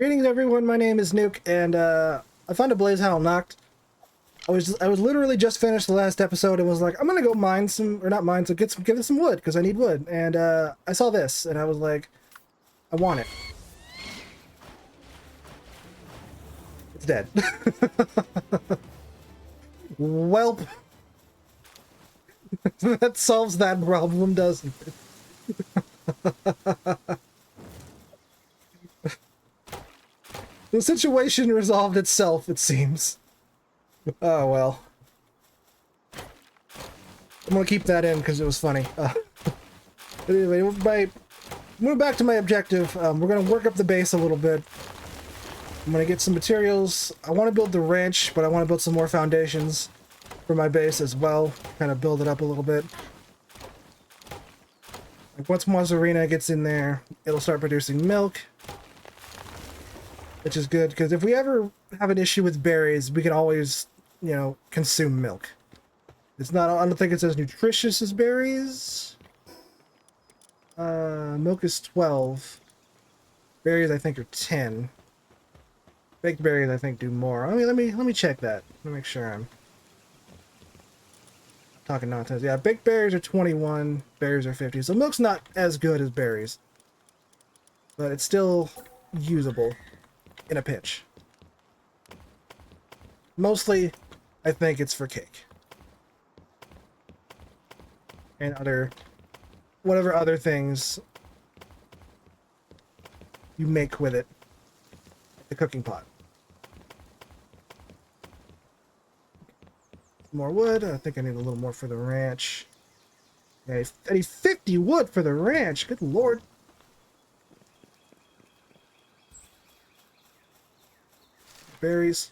Greetings, everyone. My name is Nuke, and I found a blaze how knocked. I was literally just finished the last episode and was like, I'm gonna go mine some, or not mine, so give it some wood because I need wood. And I saw this, and I was like, I want it. It's dead. Welp. That solves that problem, doesn't it? The situation resolved itself, it seems. Oh well. I'm gonna keep that in because it was funny. Anyway, moving back to my objective, we're gonna work up the base a little bit. I'm gonna get some materials. I want to build the ranch, but I want to build some more foundations for my base as well. Kind of build it up a little bit. Like once Mozzarina gets in there, it'll start producing milk, which is good because if we ever have an issue with berries, we can always, consume milk. It's not, I don't think it's as nutritious as berries. Milk is 12. Berries, I think, are 10. Baked berries, I think, do more. I mean, let me check that. Let me make sure I'm talking nonsense. Yeah, baked berries are 21. Berries are 50. So milk's not as good as berries, but it's still usable in a pinch. Mostly, I think it's for cake and whatever other things you make with it. The cooking pot. More wood. I think I need a little more for the ranch. Yeah, I need 50 wood for the ranch. Good lord. Berries.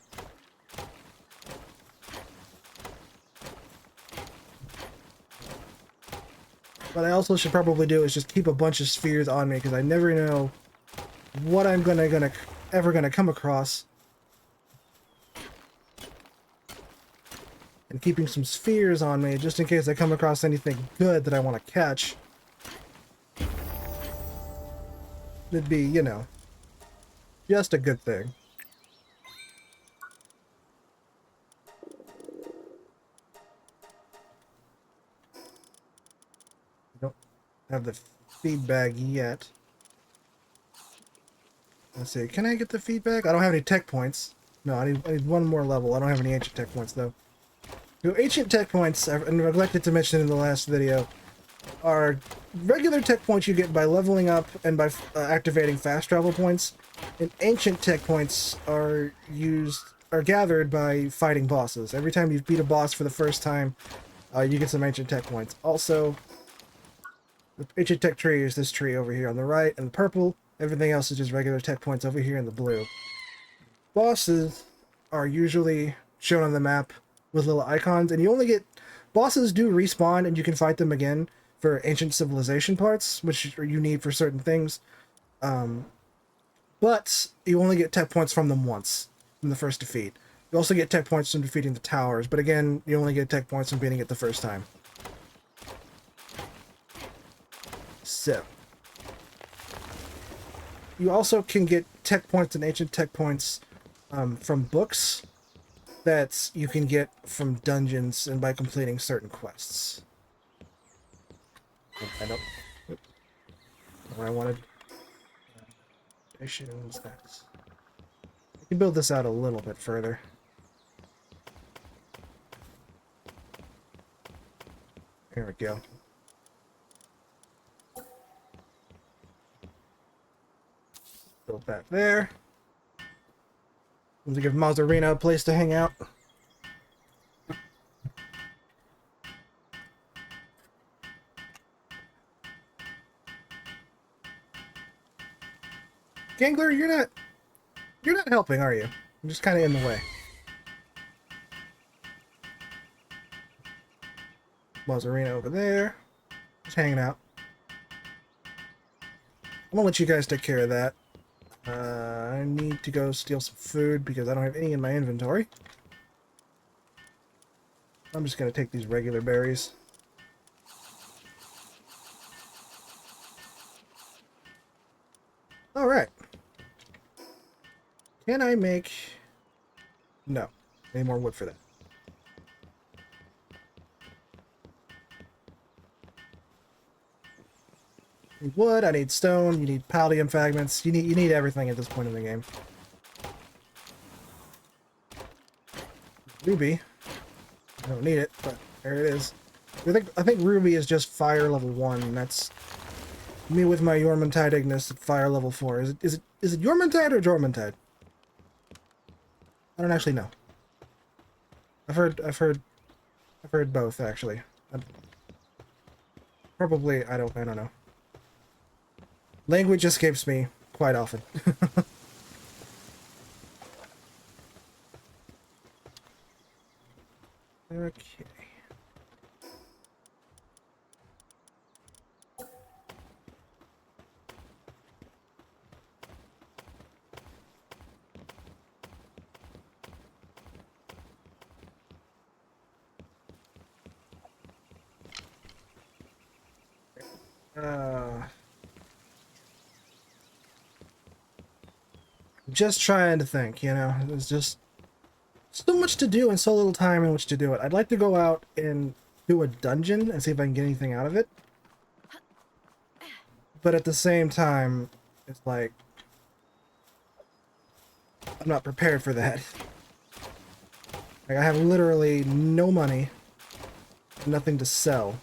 What I also should probably do is just keep a bunch of spheres on me because I never know what I'm ever gonna come across. And keeping some spheres on me just in case I come across anything good that I want to catch. It'd be, just a good thing. I don't have the feed bag yet. Let's see, can I get the feedback? I don't have any tech points. No, I need one more level. I don't have any ancient tech points, though. So ancient tech points, I neglected to mention in the last video, are regular tech points you get by leveling up and by activating fast travel points. And ancient tech points are gathered by fighting bosses. Every time you beat a boss for the first time, you get some ancient tech points. Also, the ancient tech tree is this tree over here on the right in the purple. Everything else is just regular tech points over here in the blue. Bosses are usually shown on the map with little icons, and you only get... Bosses do respawn, and you can fight them again for ancient civilization parts, which you need for certain things. But you only get tech points from them once, from the first defeat. You also get tech points from defeating the towers, but again, you only get tech points from beating it the first time. So... you also can get tech points and ancient tech points from books that you can get from dungeons and by completing certain quests. I don't... what I wanted. Stations, that's... I can build this out a little bit further. There we go. Build that there. To give Mozzarina a place to hang out. Gangler, you're not helping, are you? I'm just kind of in the way. Mozzarina over there. Just hanging out. I'm gonna let you guys take care of that. I need to go steal some food because I don't have any in my inventory. I'm just gonna take these regular berries. Alright. Can I make... No. I need more wood for that. I need wood, I need stone, you need palladium fragments, you need everything at this point in the game. Ruby. I don't need it, but there it is. I think Ruby is just fire level 1, and that's me with my Jormuntide Ignis at fire level 4. Is it Jormuntide or Jormuntide? I don't actually know. I've heard both actually. Probably I don't know. Language escapes me quite often. Okay. Just trying to think, you know, there's just so much to do and so little time in which to do it. I'd like to go out and do a dungeon and see if I can get anything out of it. But at the same time, it's like, I'm not prepared for that. Like, I have literally no money, nothing to sell.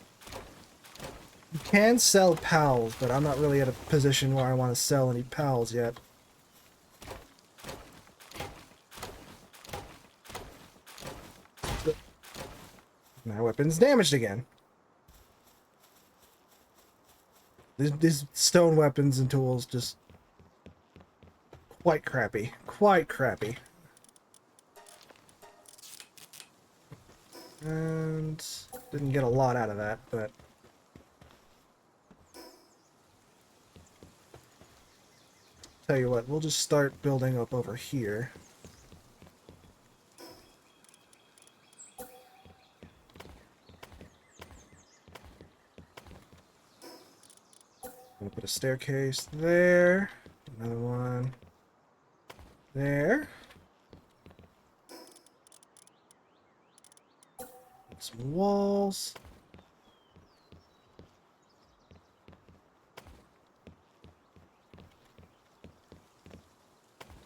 You can sell pals, but I'm not really at a position where I want to sell any pals yet. My weapon's damaged again. These stone weapons and tools just quite crappy. Quite crappy. And didn't get a lot out of that, but tell you what, we'll just start building up over here. I'm gonna put a staircase there, another one there. Some walls.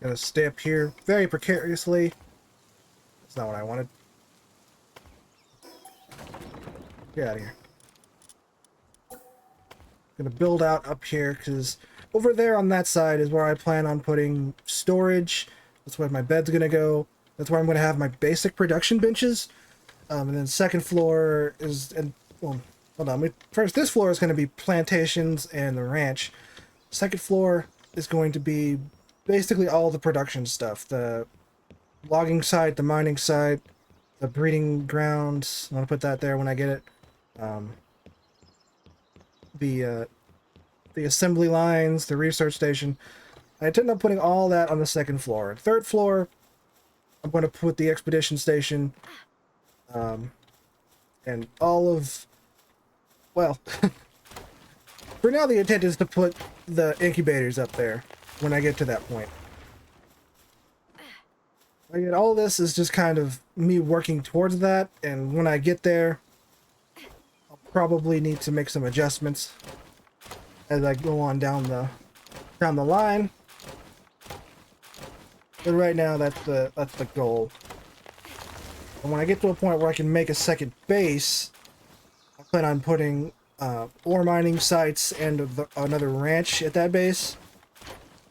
Gonna stay up here very precariously. That's not what I wanted. Get out of here. Gonna build out up here because over there on that side is where I plan on putting storage. That's where my bed's gonna go. That's where I'm gonna have my basic production benches. And then second floor is, and well, hold on. First, this floor is going to be plantations and the ranch. Second floor is going to be basically all the production stuff. The logging side, the mining side, the breeding grounds. I'm going to put that there when I get it. The assembly lines, the research station. I intend on putting all that on the second floor. Third floor, I'm going to put the expedition station. And all of, well, for now the intent is to put the incubators up there when I get to that point. Again, all this is just kind of me working towards that, and when I get there, I'll probably need to make some adjustments as I go on down the line. But right now, that's the goal. And when I get to a point where I can make a second base, I plan on putting ore mining sites and another ranch at that base.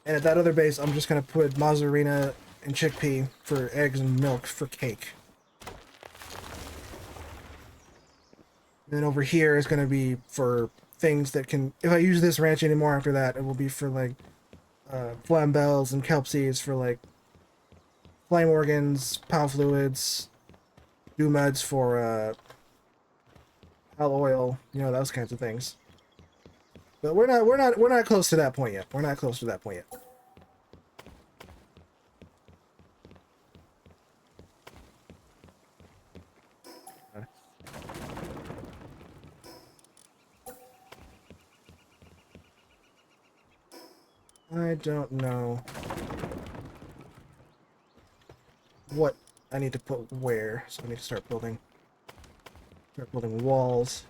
And at that other base, I'm just going to put mozzarella and chickpea for eggs and milk for cake. And then over here is going to be for things that can... If I use this ranch anymore after that, it will be for like flambells and kelp seeds for like flame organs, pow fluids... dew muds for hell oil, you know, those kinds of things. But we're not close to that point yet. We're not close to that point yet. I don't know. what I need to put where. So I need to start building walls.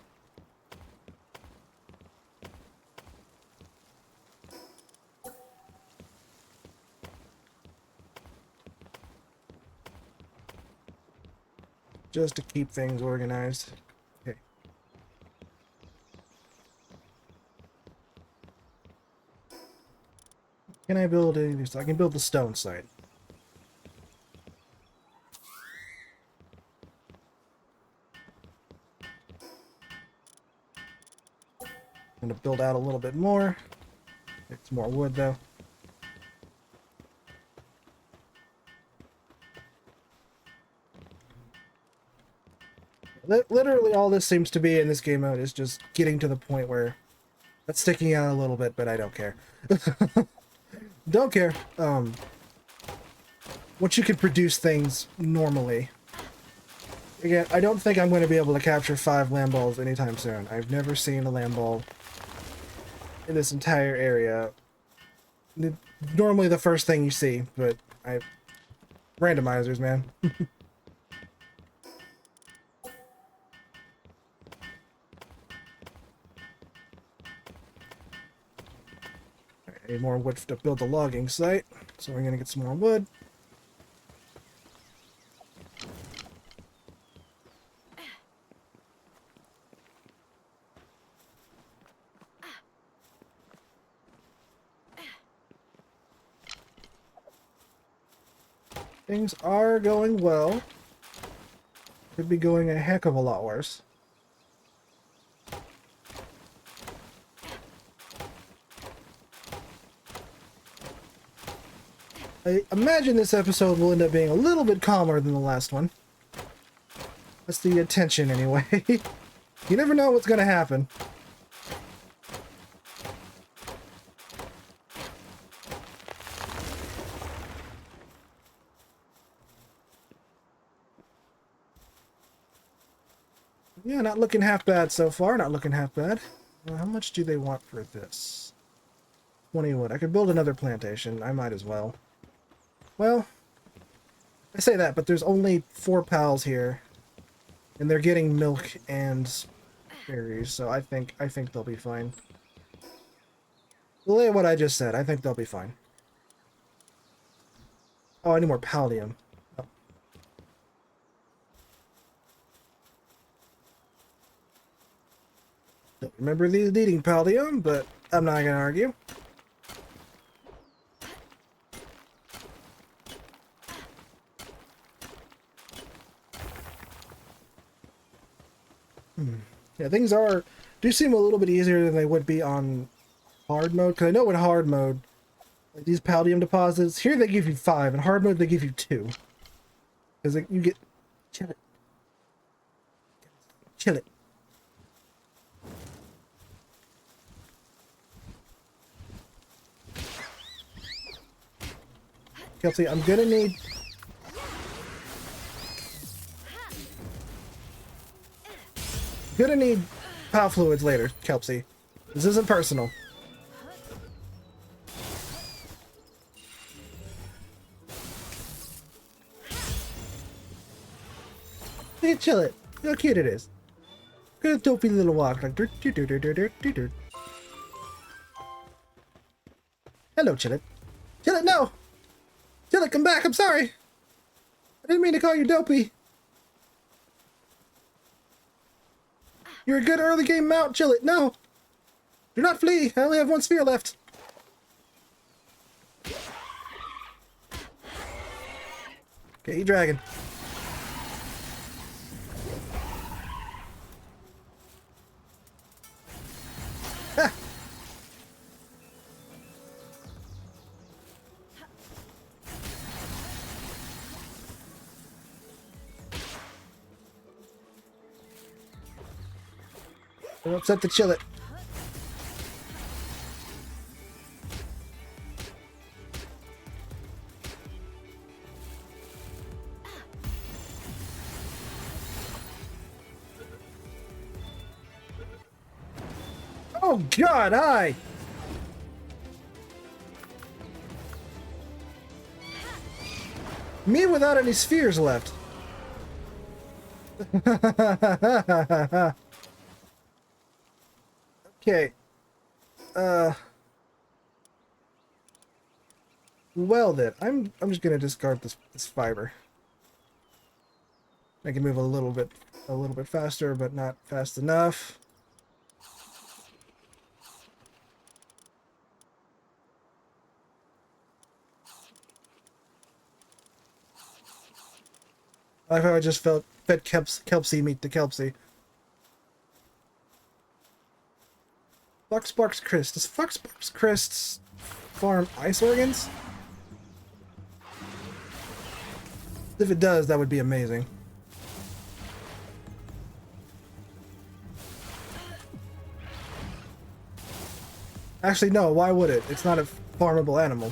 Just to keep things organized. Okay. Can I build any of these? I can build the stone site. I'm gonna build out a little bit more. Get some more wood though. Literally all this seems to be in this game mode is just getting to the point where that's sticking out a little bit, but I don't care. Don't care. Once you can produce things normally. Again, I don't think I'm going to be able to capture 5 land balls anytime soon. I've never seen a land ball in this entire area. Normally the first thing you see, but randomizers, man. I need more wood to build the logging site, so we're gonna get some more wood. Things are going well. Could be going a heck of a lot worse. I imagine this episode will end up being a little bit calmer than the last one. That's the intention, anyway. You never know what's going to happen. Yeah, not looking half bad so far. Not looking half bad. How much do they want for this? 20 wood. I could build another plantation. I might as well. Well, I say that, but there's only 4 pals here, and they're getting milk and berries, so I think they'll be fine. Relay what I just said. I think they'll be fine. Oh, I need more pallium. Oh. Don't remember these needing pallium, but I'm not gonna argue. Yeah, things do seem a little bit easier than they would be on hard mode. Because I know in hard mode, like these palladium deposits, here they give you 5. In hard mode, they give you 2. Because you get... Chill it. Chill it. Kelsey, I'm gonna need... Gonna need power fluids later, Kelsey. This isn't personal. Hey, chill it. Look how cute it is. Good dopey little walk, like Hello, Chillet. Chillet, no! Chillet, come back, I'm sorry! I didn't mean to call you dopey. You're a good early game mount, Chillet, no! Do not flee, I only have 1 sphere left. Okay, you dragon. Ha! Don't upset the Chillet. Oh God, hi! Me without any spheres left. Okay. Well then, I'm just gonna discard this fiber. I can move a little bit faster, but not fast enough. I like how I just fed Kelpsy meet the Kelpsy. Foxbark's Crest. Does Foxbark's Crest farm ice organs? If it does, that would be amazing. Actually, no, why would it? It's not a farmable animal.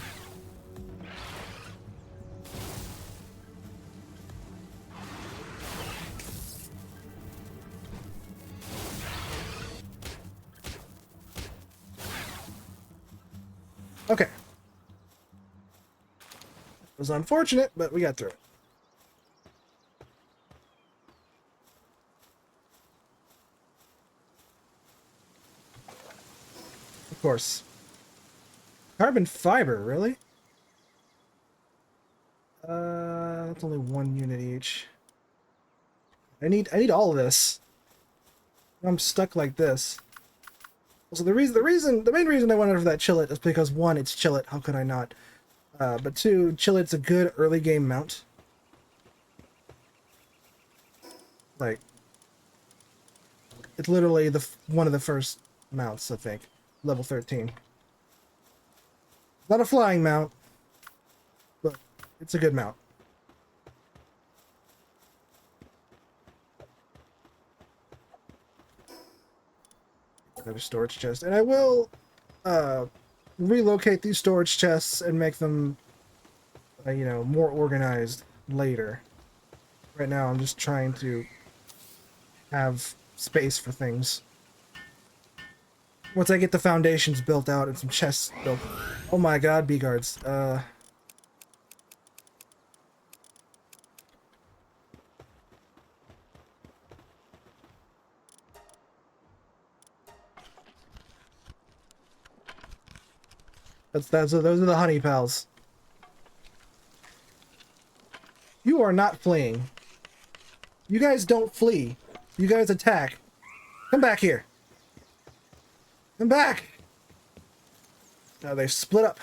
Okay. It was unfortunate, but we got through it. Of course. Carbon fiber, really? That's only 1 unit each. I need all of this. I'm stuck like this. So the main reason I wanted for that Chillet is because 1, it's Chillet. How could I not? But 2, Chillet's a good early game mount. Like, it's literally one of the first mounts, I think. Level 13. Not a flying mount, but it's a good mount. Another storage chest, and I will relocate these storage chests and make them, you know, more organized later. Right now, I'm just trying to have space for things. Once I get the foundations built out and some chests built. Oh my god, bee guards. Those are the honey pals. You are not fleeing. You guys don't flee. You guys attack. Come back here. Come back. Now they split up.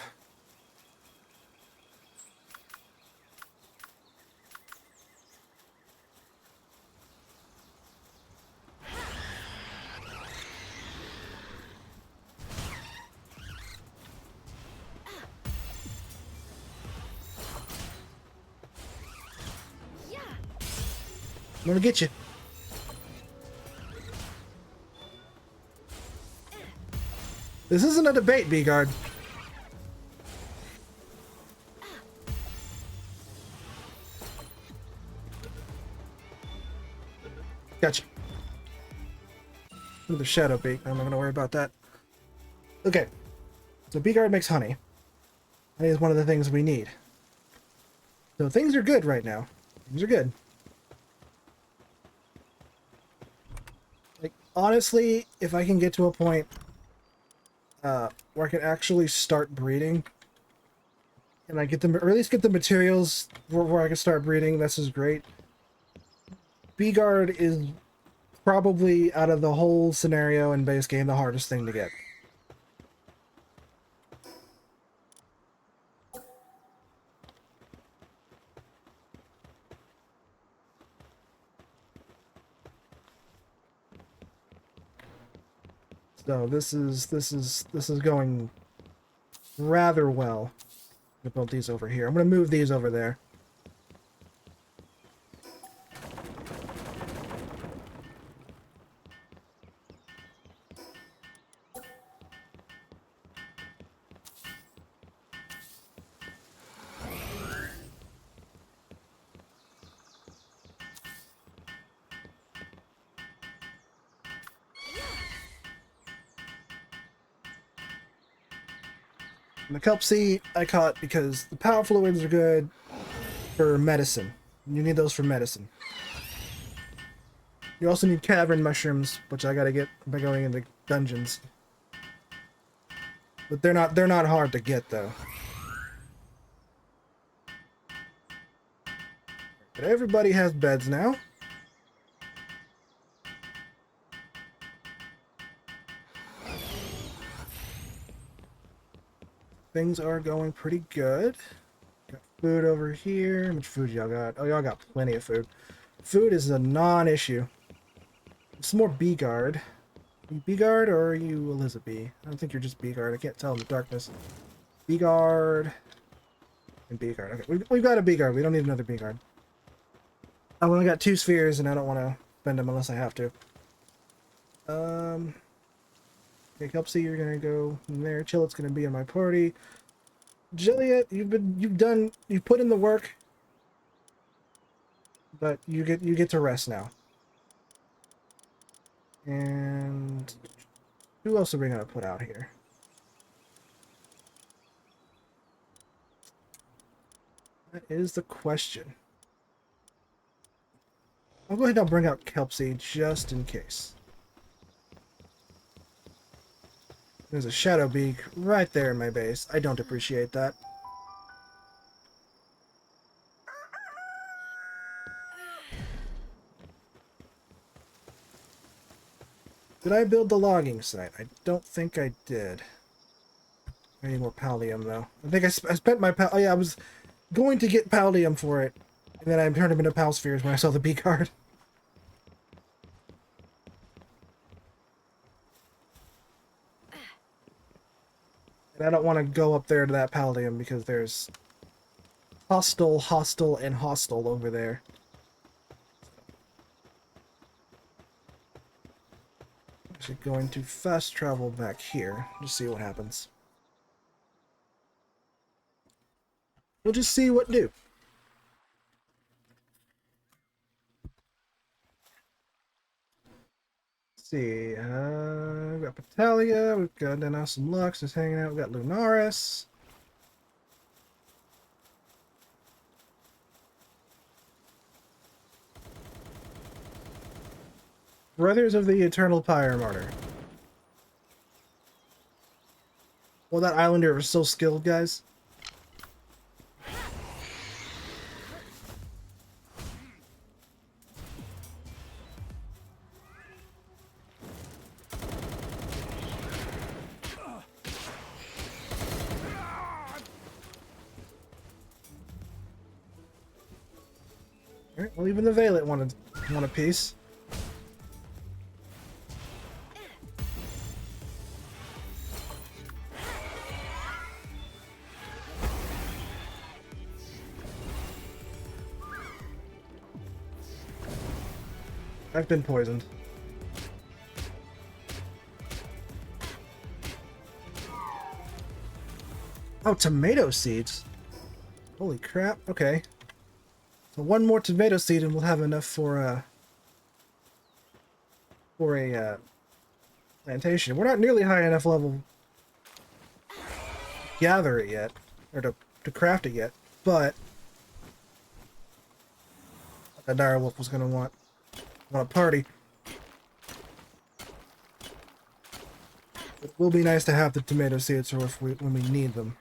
I'm gonna get you. This isn't a debate, B-Guard. Gotcha. Another shadow bait. I'm not gonna worry about that. Okay. So B-Guard makes honey. Honey is one of the things we need. So things are good right now. Things are good. Like, honestly, if I can get to a point where I can actually start breeding, and I get them, or at least get the materials where I can start breeding, this is great. B-Guard is probably, out of the whole scenario in base game, the hardest thing to get. So this is going rather well. I'm gonna build these over here. I'm gonna move these over there. And the kelp seed I caught because the power fluids are good. for medicine. You need those for medicine. You also need cavern mushrooms, which I gotta get by going into dungeons. But they're not hard to get though. But everybody has beds now. Things are going pretty good. Got food over here. How much food y'all got? Oh, y'all got plenty of food. Food is a non-issue. Some more B-Guard. Are you B-Guard or are you Elizabeth? I don't think you're just B-Guard. I can't tell in the darkness. B-Guard and B-Guard. Okay, we've got a B-Guard. We don't need another B-Guard. I've only got 2 spheres and I don't want to spend them unless I have to. Okay, Kelpsy, you're gonna go in there. Chillet's gonna be in my party. Jilliet, you've put in the work, but you get to rest now. And who else are we gonna put out here? That is the question. I'll go ahead and bring out Kelpsy just in case. There's a shadow beak right there in my base. I don't appreciate that. Did I build the logging site? I don't think I did. I need more pallium though. I think I spent my oh yeah, I was going to get pallium for it, and then I turned them into pal spheres when I saw the B card. And I don't want to go up there to that pallium because there's hostile, and hostile over there. Actually going to fast travel back here. Just see what happens. We'll just see what do. Let's see. We've got Patalia. We've got now some Lux just hanging out. We've got Lunaris. Brothers of the Eternal Pyre Martyr. Well, that Islander was so skilled, guys. Alright, well, even the Valet wanted a piece. I've been poisoned. Oh, tomato seeds. Holy crap. Okay. So one more tomato seed and we'll have enough for a plantation. We're not nearly high enough level to gather it yet, or to craft it yet, but a direwolf was gonna want a party. It will be nice to have the tomato seeds or when we need them.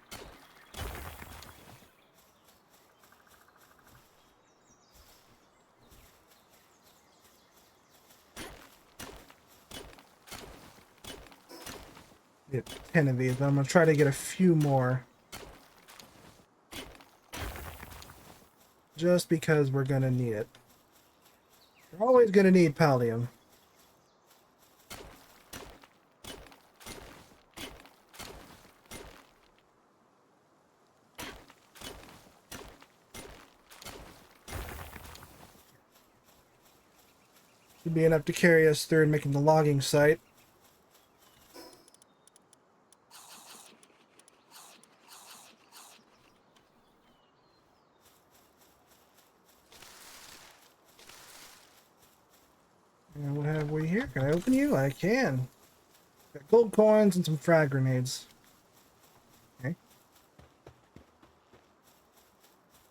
Get 10 of these, but I'm gonna try to get a few more. Just because we're gonna need it. We're always gonna need pallium. Should be enough to carry us through and making the logging site. And what have we here? Can I open you? I can. Got gold coins and some frag grenades. Okay.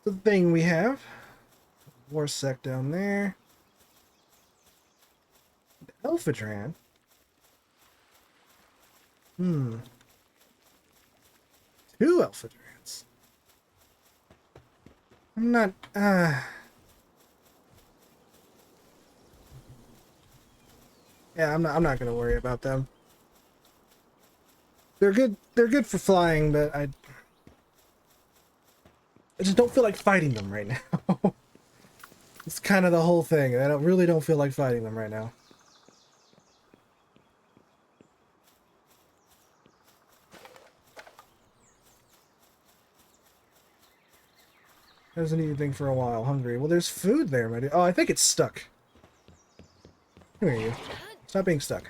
the thing we have. War sec down there. Elphadran. Hmm. 2 Elphadrans. I'm not, yeah, I'm not gonna worry about them. They're good for flying, but I just don't feel like fighting them right now. It's kind of the whole thing. I really don't feel like fighting them right now. Hasn't eaten anything for a while. Hungry. Well, there's food there, my dude. Oh, I think it's stuck. Come here, you. Stop being stuck.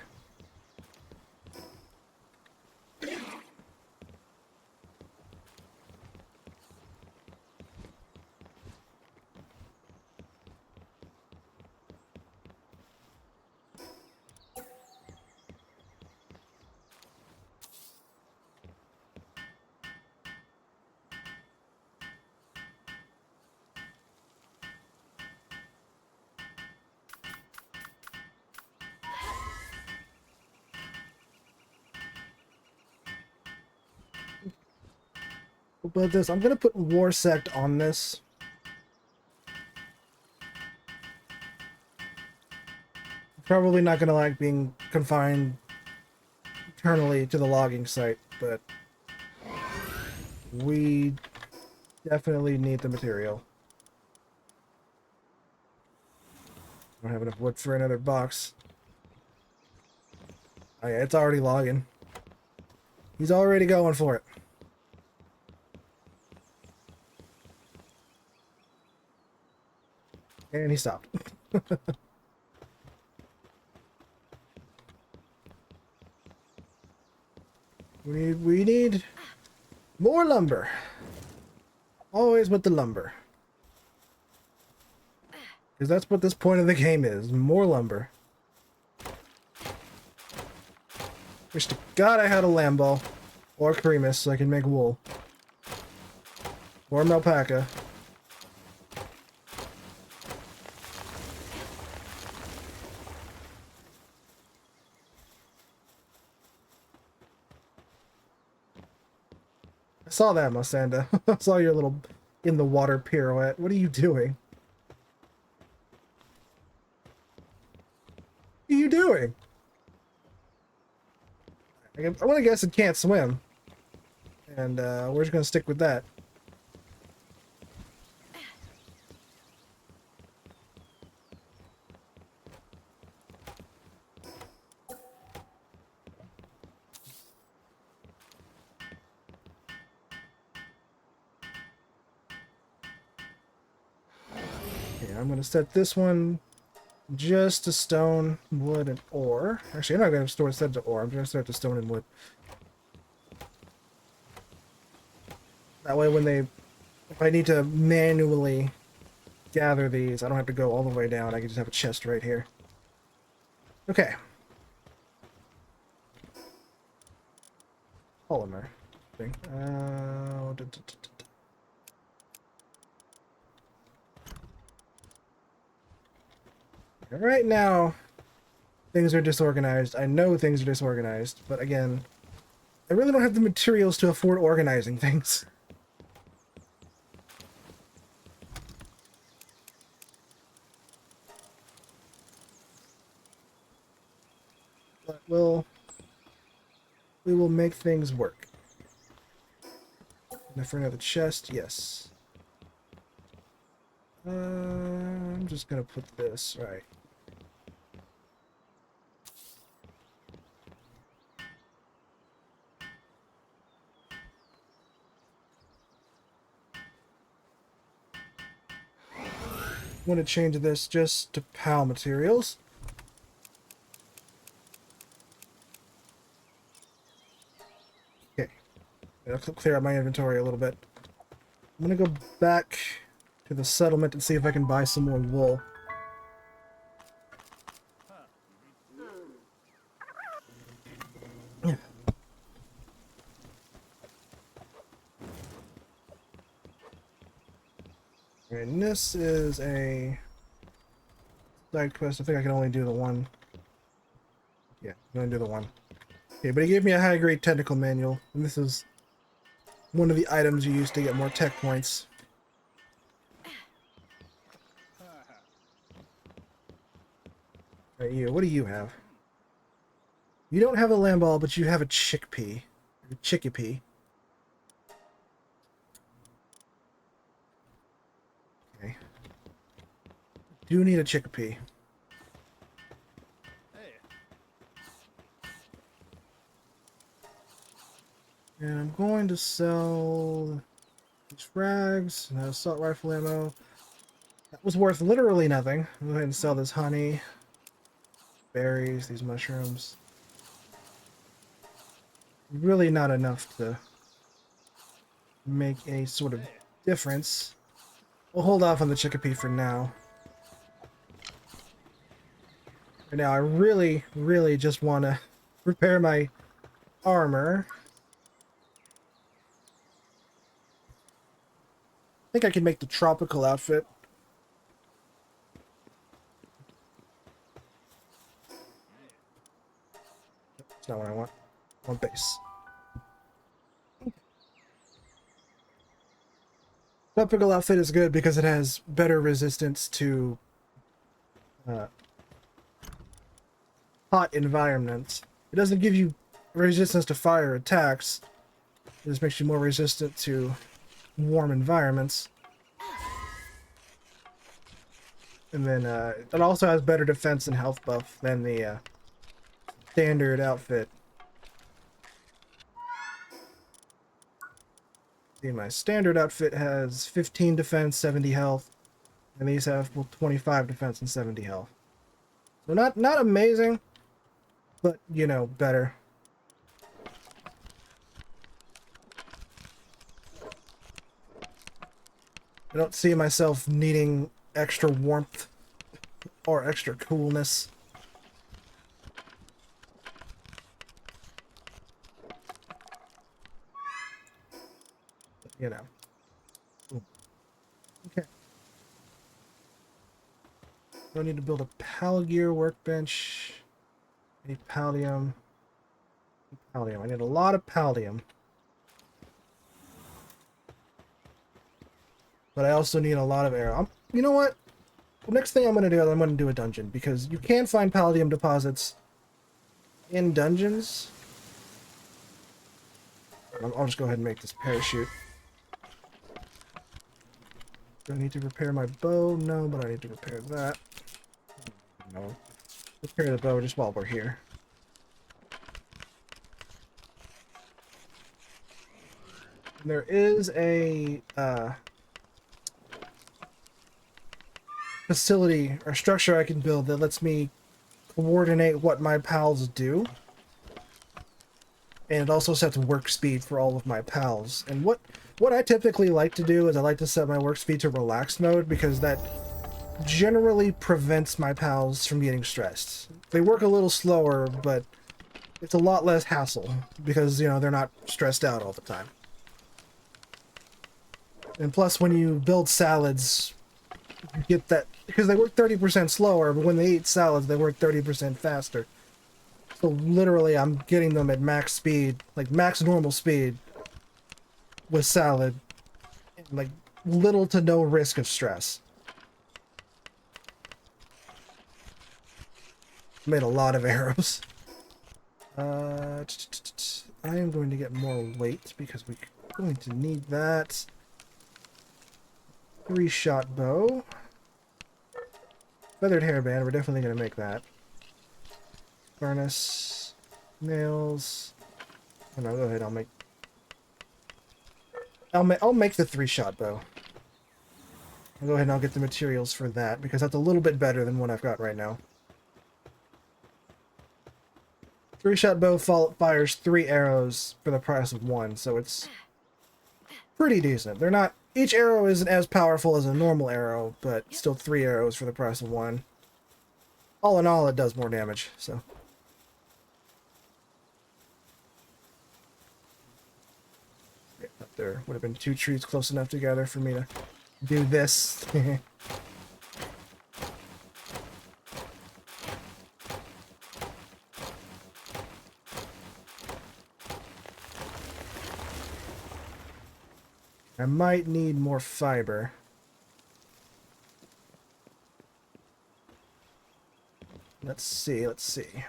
But this, I'm gonna put War Sect on this. Probably not gonna like being confined eternally to the logging site, but we definitely need the material. I don't have enough wood for another box. Oh yeah, it's already logging. He's already going for it. And he stopped. We need more lumber. Always with the lumber. Because that's what this point of the game is. More lumber. Wish to God I had a Lambo. Or Cremus so I can make wool. Or an alpaca. I saw that, Mosanda. I saw your little in the water pirouette. What are you doing? What are you doing? I want to guess it can't swim. And we're just going to stick with that. Okay, I'm going to set this one just to stone, wood, and ore. Actually, I'm not going to set it to ore. I'm going to set it to stone and wood. That way when if I need to manually gather these, I don't have to go all the way down. I can just have a chest right here. Okay. Polymer thing. Right now, things are disorganized. I know things are disorganized, but again, I really don't have the materials to afford organizing things. But we will make things work. Enough for another chest? Yes. I'm just gonna put this right. I'm going to change this just to PAL materials. Okay. I'll clear out my inventory a little bit. I'm going to go back to the settlement and see if I can buy some more wool. And this is a side quest. I think I can only do the one. Yeah, I can only do the one. Okay, but he gave me a high grade technical manual, and this is one of the items you use to get more tech points. Right, you. What do you have? You don't have a lamb ball, but you have a chickpea. A chickpea. Okay. Do need a chickpea. And I'm going to sell these frags and assault rifle ammo. That was worth literally nothing. I'm going to sell this honey, berries, these mushrooms. Really not enough to make any sort of difference. We'll hold off on the chickpea for now. For now, I really, really just want to repair my armor. I think I can make the tropical outfit. That's not what I want. I want base. Tropical outfit is good because it has better resistance to hot environments. It doesn't give you resistance to fire attacks. It just makes you more resistant to warm environments. And then it also has better defense and health buff than the standard outfit. See, my standard outfit has 15 defense, 70 health, and these have 25 defense and 70 health. So not amazing, but you know, better. I don't see myself needing extra warmth or extra coolness. You know. Ooh. Okay. Do I need to build a Palgear workbench? I need pallium. Pallium. I need a lot of pallium. But I also need a lot of arrow. You know what? The next thing I'm going to do is I'm going to do a dungeon, because you can find palladium deposits in dungeons. I'll just go ahead and make this parachute. Do I need to repair my bow? No, but I need to repair that. No. Repair the bow just while we're here. And there is a facility or structure I can build that lets me coordinate what my pals do. And it also sets work speed for all of my pals. And what I typically like to do is I like to set my work speed to relaxed mode, because that generally prevents my pals from getting stressed. They work a little slower, but it's a lot less hassle because, you know, they're not stressed out all the time. And plus, when you build salads, you get that, because they work 30% slower, but when they eat salads, they work 30% faster. So literally, I'm getting them at max speed, like max normal speed with salad, and like little to no risk of stress. Made a lot of arrows. I am going to get more weight because we're going to need that. 3-shot bow. Feathered hairband, we're definitely going to make that. Furnace. Nails. Oh no, go ahead, I'll make the 3-shot bow. I'll go ahead and I'll get the materials for that, because that's a little bit better than what I've got right now. 3-shot bow fires 3 arrows for the price of 1, so it's pretty decent. They're not, each arrow isn't as powerful as a normal arrow, but still 3 arrows for the price of 1. All in all, it does more damage, so. There would have been 2 trees close enough together for me to do this. I might need more fiber. Let's see, let's see.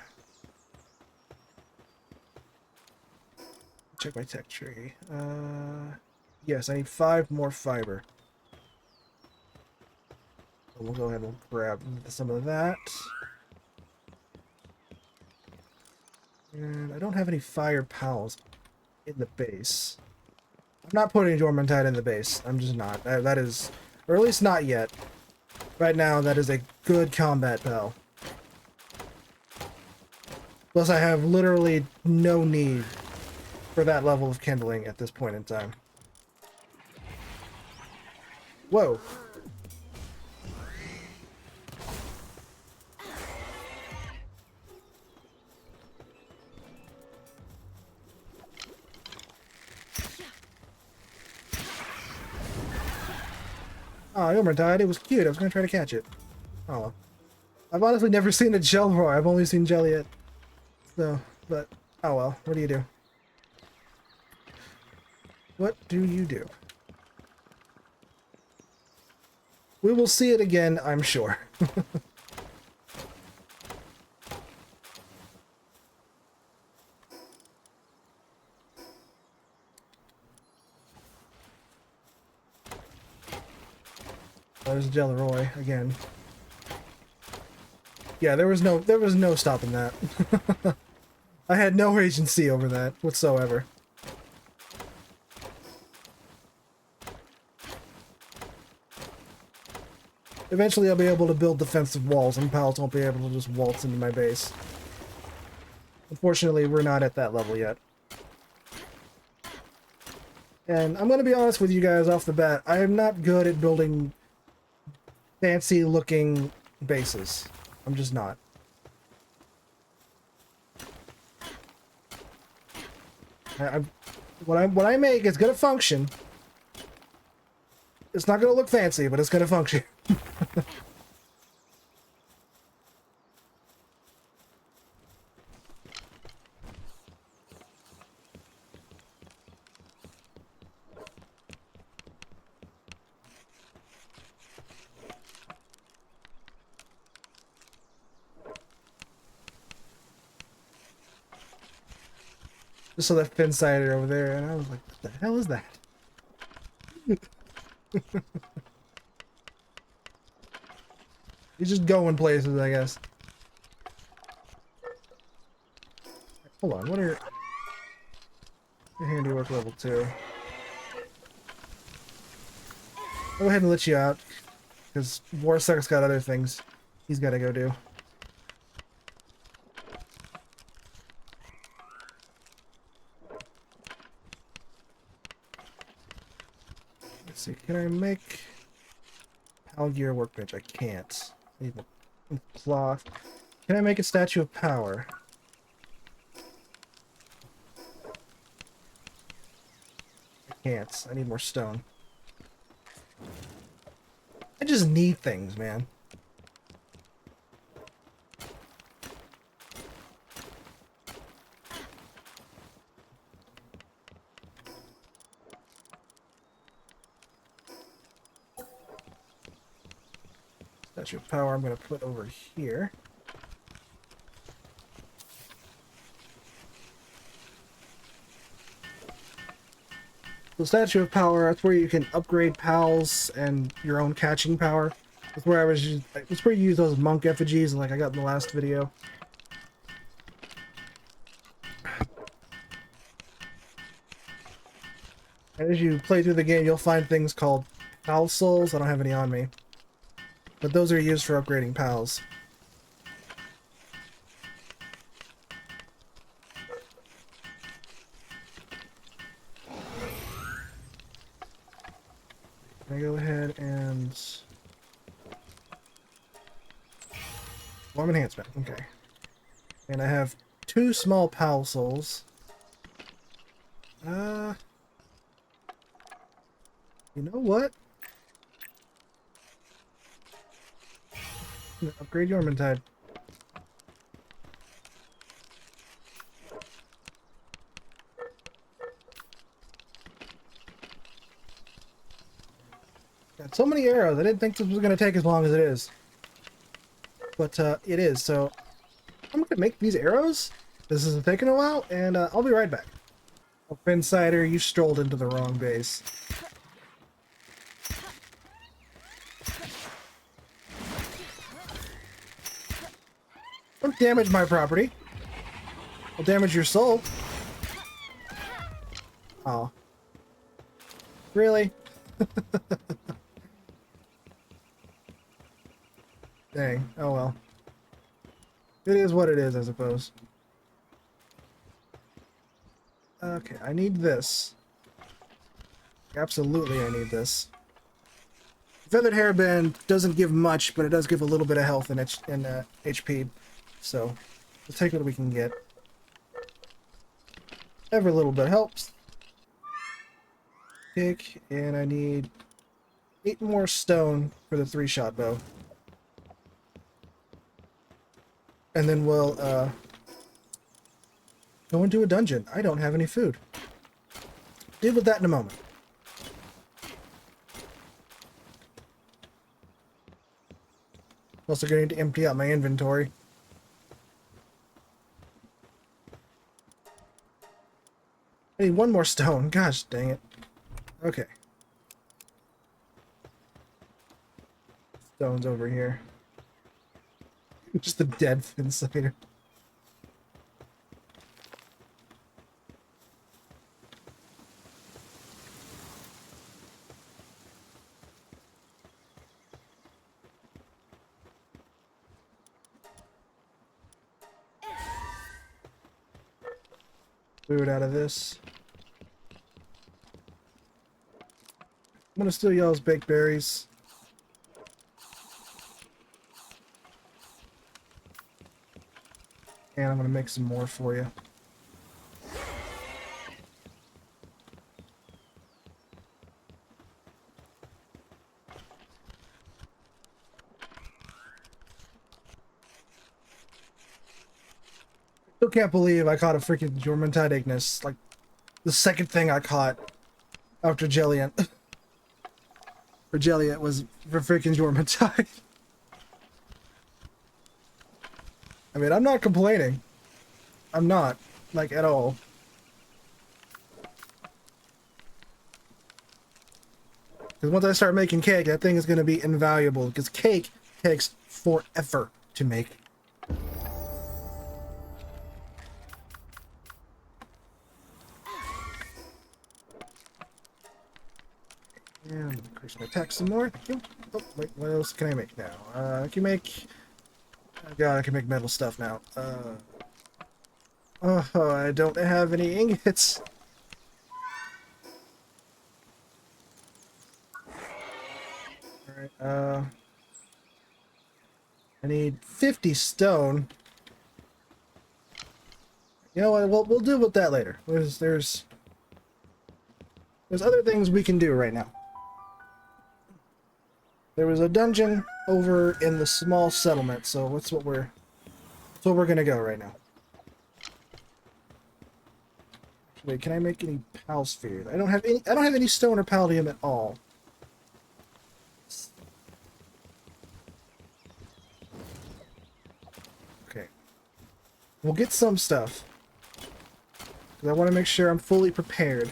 Check my tech tree. Yes, I need 5 more fiber. So we'll go ahead and grab some of that. And I don't have any fire pals in the base. I'm not putting Dormantide in the base. I'm just not. That is, or at least not yet. Right now, that is a good combat pal. Plus, I have literally no need for that level of kindling at this point in time. Whoa. Oh, Ilmer died. It was cute. I was going to try to catch it. Oh, well. I've honestly never seen a Jelroy. I've only seen Jelliet. So, but, oh well. What do you do? What do you do? We will see it again, I'm sure. There's Jelroy again. Yeah, there was no stopping that. I had no agency over that whatsoever. Eventually I'll be able to build defensive walls and pals won't be able to just waltz into my base. Unfortunately, we're not at that level yet. And I'm going to be honest with you guys off the bat, I am not good at building fancy looking bases. I'm just not. What I make is going to function. It's not going to look fancy, but it's going to function. Just saw that fin sighter over there, and I was like, what the hell is that? He's just going places, I guess. Hold on, what are your handiwork level 2? I'll go ahead and let you out, because Warsuck's got other things he's got to go do. Let's see, can I make Palgear workbench? I can't. I need a cloth. Can I make a statue of power? I can't. I need more stone. I just need things, man. Statue of power I'm going to put over here. The Statue of Power, that's where you can upgrade pals and your own catching power. That's where that's where you use those monk effigies like I got in the last video. And as you play through the game, you'll find things called pal souls. I don't have any on me. But those are used for upgrading pals. Can I go ahead and... Warm enhancement, okay. And I have 2 small pal souls. You know what? Upgrade Yormantide. Got so many arrows. I didn't think this was going to take as long as it is. But it is, so I'm going to make these arrows. This is taking a while, and I'll be right back. Oh, Insider, you strolled into the wrong base. Don't damage my property. I'll damage your soul. Oh. Really? Dang. Oh well. It is what it is, I suppose. Okay, I need this. Absolutely I need this. Feathered Hairband doesn't give much, but it does give a little bit of health in HP. So, we'll take what we can get. Every little bit helps. Pick, and I need 8 more stone for the 3-shot bow. And then we'll go into a dungeon. I don't have any food. Deal with that in a moment. Also going to need to empty out my inventory. I need 1 more stone. Gosh dang it. Okay. Stone's over here. Just a dead Insider. Food out of this. I'm gonna steal y'all's baked berries. And I'm gonna make some more for you. Still can't believe I caught a freaking Jormuntide Ignis. Like, the second thing I caught after Jelliant. For Jelliant was for freaking Jormuntide. I mean, I'm not complaining. I'm not. Like, at all. Because once I start making cake, that thing is going to be invaluable. Because cake takes forever to make. And I'm going to increase my attack some more. Thank you. Oh, wait, what else can I make now? I can make... Oh god, I can make metal stuff now. Oh, I don't have any ingots. Alright, I need 50 stone. You know what, we'll deal with that later. There's other things we can do right now. There was a dungeon over in the small settlement, so that's what we're gonna go right now. Wait, can I make any pal spheres? I don't have any stone or palladium at all. Okay. We'll get some stuff. Because I want to make sure I'm fully prepared.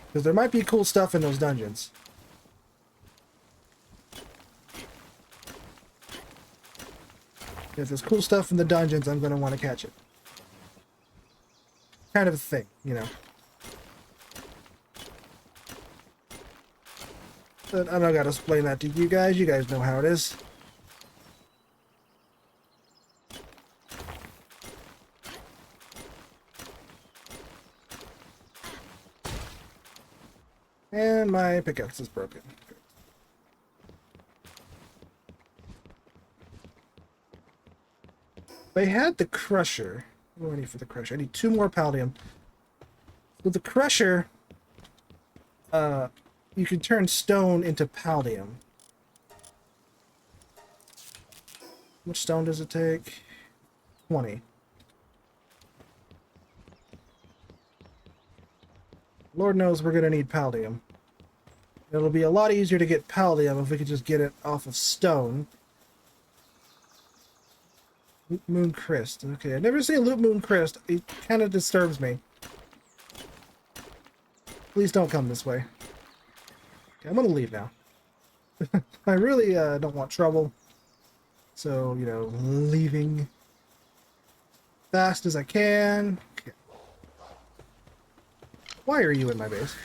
Because there might be cool stuff in those dungeons. If there's cool stuff in the dungeons, I'm going to want to catch it. Kind of a thing, you know. But I don't gotta explain that to you guys. You guys know how it is. And my pickaxe is broken. They had the crusher. What do I need for the crusher? I need 2 more palladium. With the crusher, you can turn stone into palladium. much stone does it take? 20. Lord knows we're gonna need paldium. It'll be a lot easier to get paldium if we could just get it off of stone. Loop Moon Crest. Okay, I've never seen Loop Moon Crest. It kind of disturbs me. Please don't come this way. Okay, I'm gonna leave now. I really don't want trouble. So, you know, leaving fast as I can. Okay. Why are you in my base?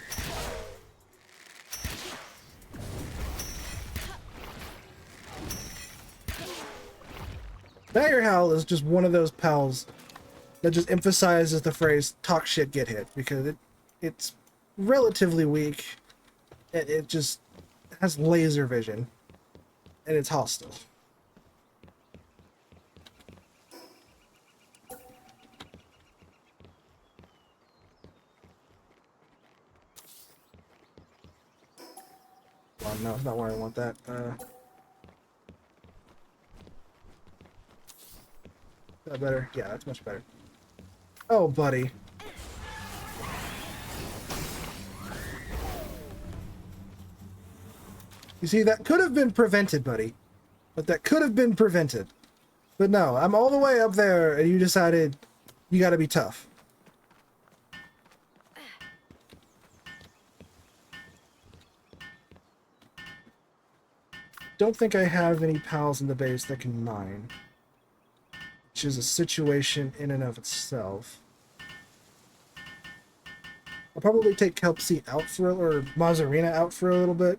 Dagger Howl is just one of those pals that just emphasizes the phrase "talk shit, get hit" because it's relatively weak and it just has laser vision and it's hostile. Oh, no, it's not where I want that. Is that better? Yeah, that's much better. Oh, buddy. You see, that could have been prevented, buddy. But that could have been prevented. But no, I'm all the way up there, and you decided you gotta be tough. Don't think I have any pals in the base that can mine. Which is a situation in and of itself. I'll probably take Kelpsy out for, or Mazarina out for a little bit.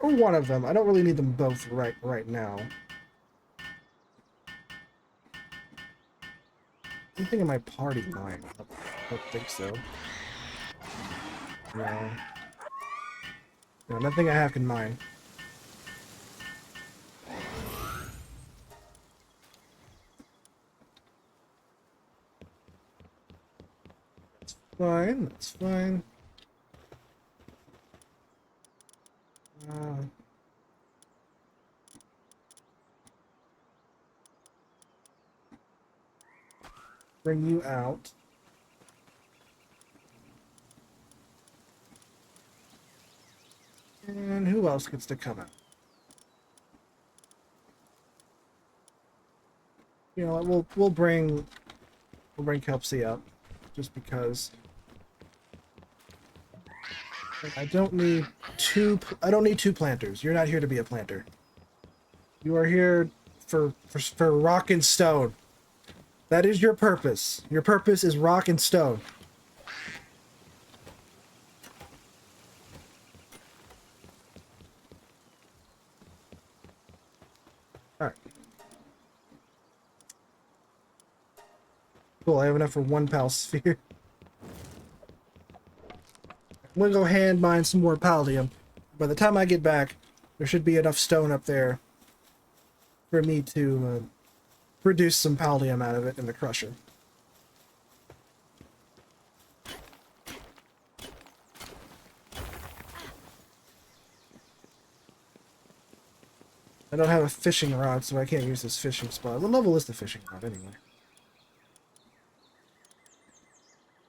Or one of them. I don't really need them both right now. Anything in my party mine? I don't think so. No. No, nothing I have can mine. That's fine, that's fine. Bring you out. And who else gets to come out? You know what, we'll bring Kelpsy up just because I don't need two planters. You're not here to be a planter. You are here for rock and stone. That is your purpose. Your purpose is rock and stone. Alright. Cool, I have enough for one pal sphere. I'm gonna go hand mine some more paldium. By the time I get back, there should be enough stone up there for me to produce some paldium out of it in the crusher. I don't have a fishing rod, so I can't use this fishing spot. What level is the fishing rod anyway?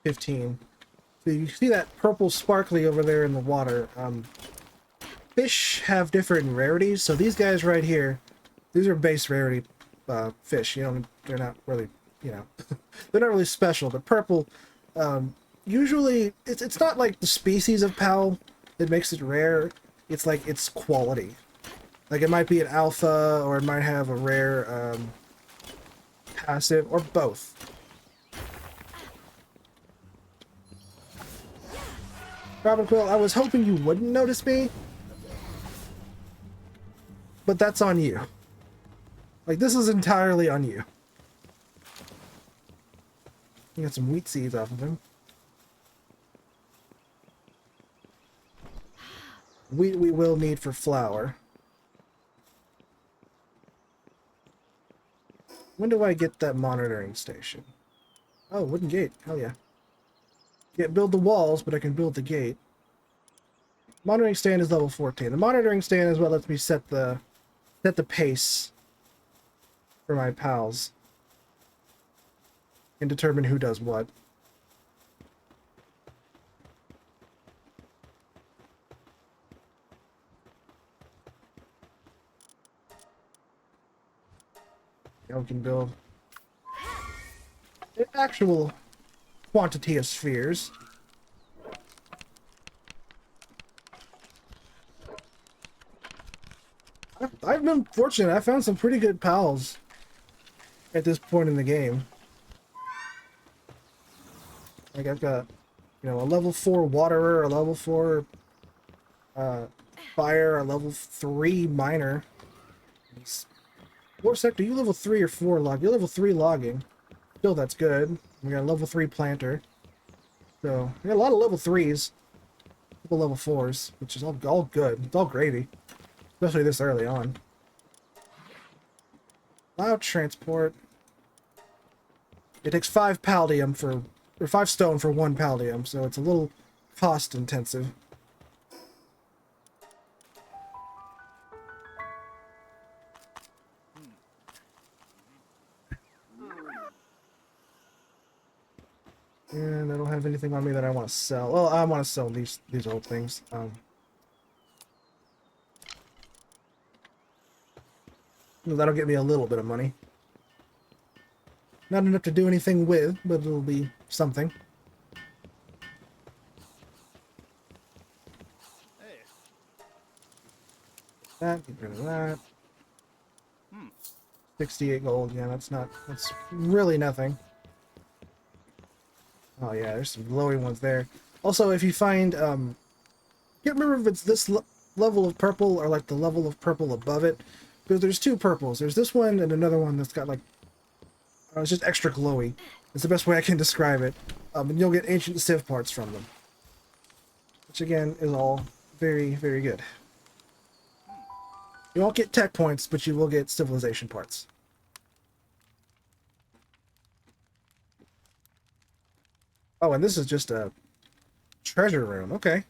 15. So you see that purple sparkly over there in the water. Fish have different rarities, so these guys right here, these are base rarity fish. You know, they're not really, you know, they're not really special. But purple, usually it's not like the species of pal that makes it rare. It's like its quality. Like it might be an alpha, or it might have a rare passive, or both. Robin Quill, I was hoping you wouldn't notice me, but that's on you. Like, this is entirely on you. You got some wheat seeds off of him. Wheat we will need for flour. When do I get that monitoring station? Oh, wooden gate. Hell yeah. Can't build the walls, but I can build the gate. Monitoring stand is level 14. The monitoring stand is what lets me set the pace for my pals and determine who does what. We can build an actual quantity of spheres. I've been fortunate. I found some pretty good pals at this point in the game. Like I've got, you know, a level 4 waterer, a level 4 fire, a level 3 miner. War sector, you level 3 or 4 log. You're level 3 logging. Still, that's good. We got a level 3 planter. So, we got a lot of level 3s. A couple level 4s, which is all good. It's all gravy. Especially this early on. Cloud transport. It takes 5 paldium for, or 5 stone for 1 paldium, so it's a little cost intensive. And I don't have anything on me that I want to sell. Well, I want to sell these old things. That'll get me a little bit of money. Not enough to do anything with, but it'll be something. That, get rid of that. 68 gold, yeah, that's really nothing. Oh yeah, there's some glowy ones there. Also, if you find, can't remember if it's this level of purple or like the level of purple above it, because there's 2 purples. There's this one and another one that's got like, it's just extra glowy. It's the best way I can describe it. And you'll get ancient civ parts from them, which again is all very, very good. You won't get tech points, but you will get civilization parts. Oh, and this is just a treasure room. Okay.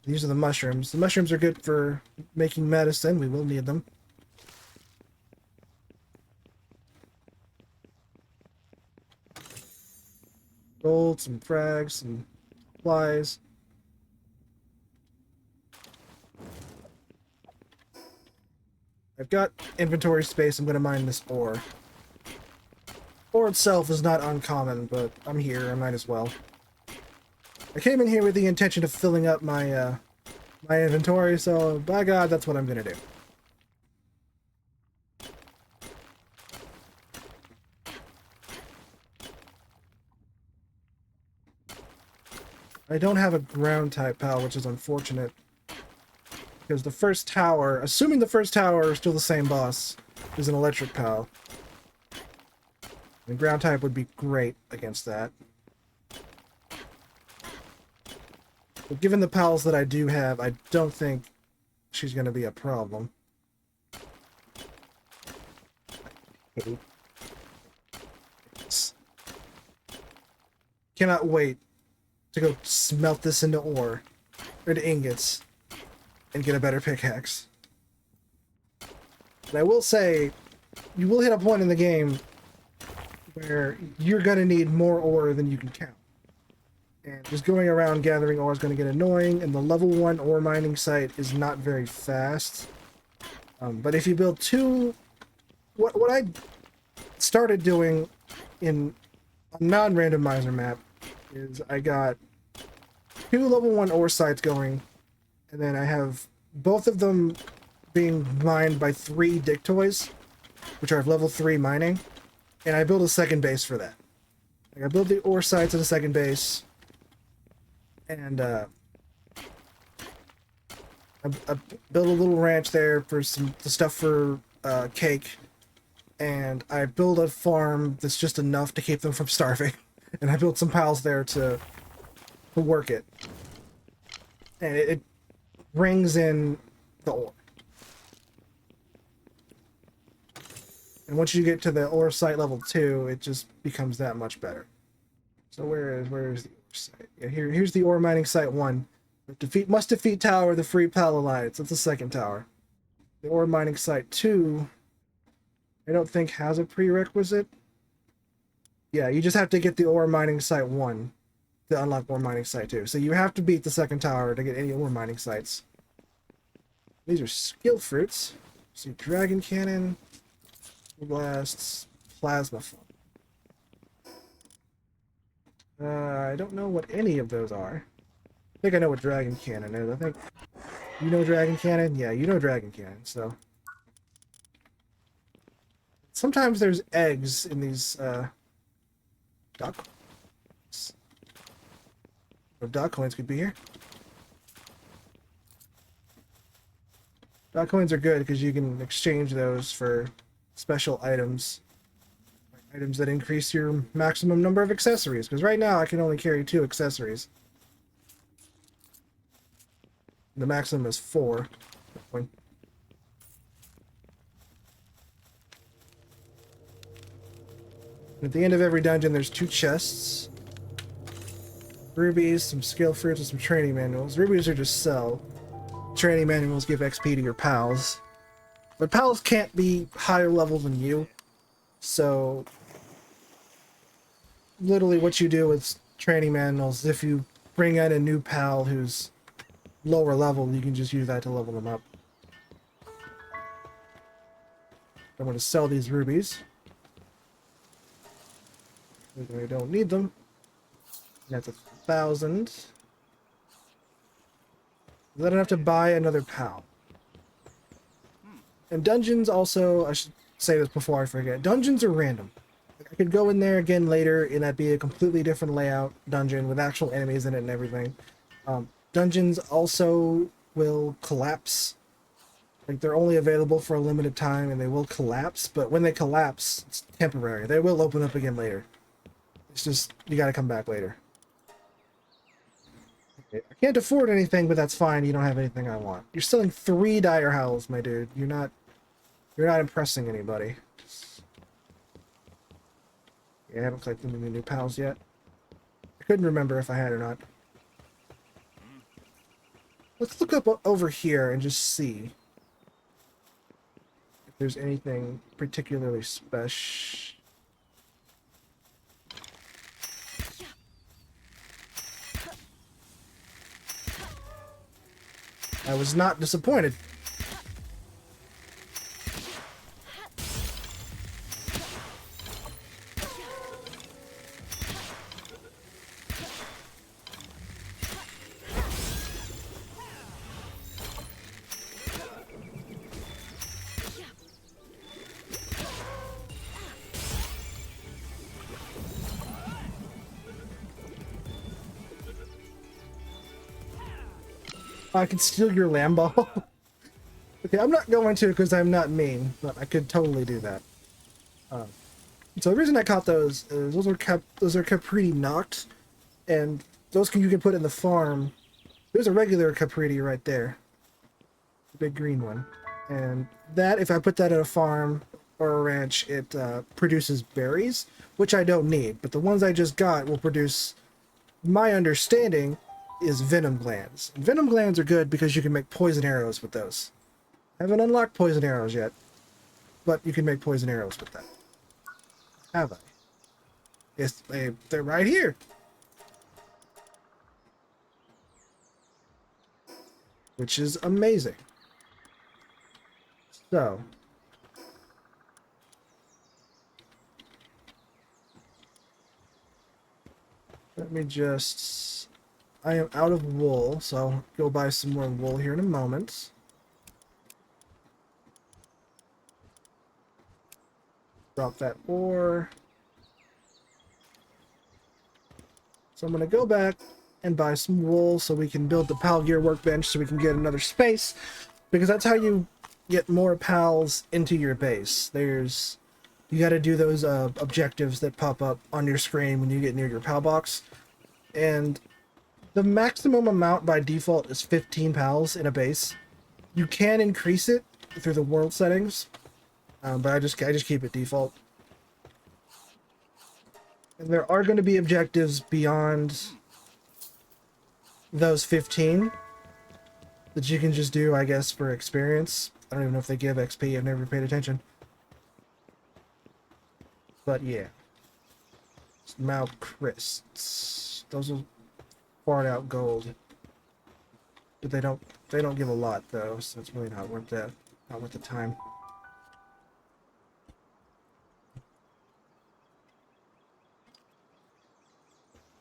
These are the mushrooms. The mushrooms are good for making medicine. We will need them. Gold, some frags, some supplies. I've got inventory space. I'm going to mine this ore. Ore itself is not uncommon, but I'm here. I might as well. I came in here with the intention of filling up my my inventory, so by God, that's what I'm going to do. I don't have a ground type pal, which is unfortunate. Because the first tower, assuming the first tower is still the same boss, is an electric pal. And ground type would be great against that. But given the pals that I do have, I don't think she's going to be a problem. Cannot wait to go smelt this into ore, or to ingots, and get a better pickaxe. But I will say, you will hit a point in the game where you're going to need more ore than you can count. And just going around gathering ore is going to get annoying, and the level 1 ore mining site is not very fast. But if you build 2... What I started doing in a non-randomizer map is I got 2 level 1 ore sites going, and then I have both of them being mined by 3 dictoys, which are level 3 mining, and I build a second base for that. Like I build the ore sites at a second base, and I build a little ranch there for the stuff for cake, and I build a farm that's just enough to keep them from starving, and I build some pals there to work it, and it brings in the ore. And once you get to the ore site level 2, it just becomes that much better. So where is the ore site? Yeah, here's the ore mining site 1. Must defeat tower, the Free Pal Alliance. That's the second tower. The ore mining site 2 I don't think has a prerequisite. Yeah, you just have to get the ore mining site 1 to unlock ore mining site 2. So you have to beat the second tower to get any ore mining sites. These are skill fruits. See, dragon cannon, blasts, plasma flame. I don't know what any of those are. I think I know what dragon cannon is. I think you know dragon cannon. Yeah, you know dragon cannon. So sometimes there's eggs in these duck coins. Or duck coins could be here. Duck coins are good because you can exchange those for special items. Items that increase your maximum number of accessories. Because right now I can only carry 2 accessories. The maximum is 4. At the end of every dungeon there's 2 chests. Rubies, some skill fruits, and some training manuals. Rubies are just sell. Training manuals give XP to your pals. But pals can't be higher level than you. So literally what you do with training manuals, if you bring in a new pal who's lower level, you can just use that to level them up. I'm going to sell these rubies. I don't need them. That's 1,000. Then I have to buy another pal. And dungeons also, I should say this before I forget, dungeons are random. I could go in there again later and that'd be a completely different layout dungeon with actual enemies in it and everything. Dungeons also will collapse. Like, they're only available for a limited time and they will collapse, but when they collapse, it's temporary. They will open up again later. It's just, you gotta come back later. Okay, I can't afford anything, but that's fine. You don't have anything I want. You're selling 3 dire howls, my dude. You're not impressing anybody. Yeah, I haven't collected any new pals yet. I couldn't remember if I had or not. Let's look up over here and just see if there's anything particularly special. I was not disappointed. I can steal your Lambo. Okay, I'm not going to because I'm not mean, but I could totally do that. So the reason I caught those is those are Capriti knocked, and those you can put in the farm. There's a regular Capriti right there, the big green one, and that if I put that at a farm or a ranch, it produces berries, which I don't need. But the ones I just got will produce. My understanding is venom glands. And venom glands are good because you can make poison arrows with those. I haven't unlocked poison arrows yet, but you can make poison arrows with that. Have I? Yes, they're right here. Which is amazing. So, let me just... I am out of wool, so I'll go buy some more wool here in a moment. Drop that ore. So I'm going to go back and buy some wool so we can build the pal gear workbench so we can get another space. Because that's how you get more pals into your base. You got to do those objectives that pop up on your screen when you get near your pal box. And the maximum amount by default is 15 pals in a base. You can increase it through the world settings, but I just keep it default. And there are going to be objectives beyond those 15 that you can just do, I guess, for experience. I don't even know if they give XP. I've never paid attention. But yeah. Mouth crysts. Those will fart out gold. But they don't give a lot though, so it's really not worth that. Not worth the time.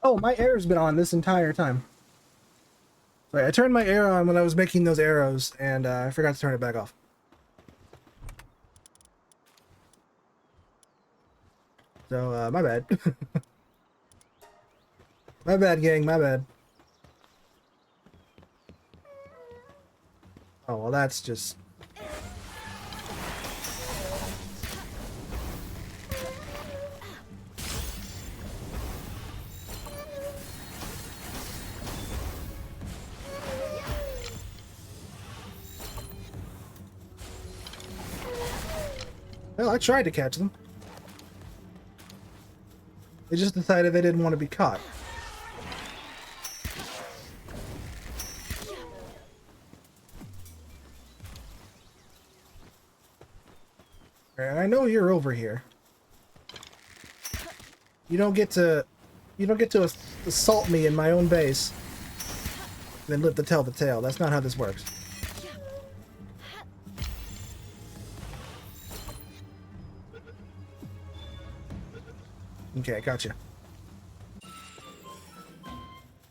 Oh, my air's been on this entire time. Sorry, I turned my air on when I was making those arrows, and I forgot to turn it back off. So, my bad. My bad, gang, my bad. Oh, well, that's just... Well, I tried to catch them. They just decided they didn't want to be caught. And I know you're over here. You don't get to assault me in my own base, and then live to tell the tale. That's not how this works. Okay, gotcha.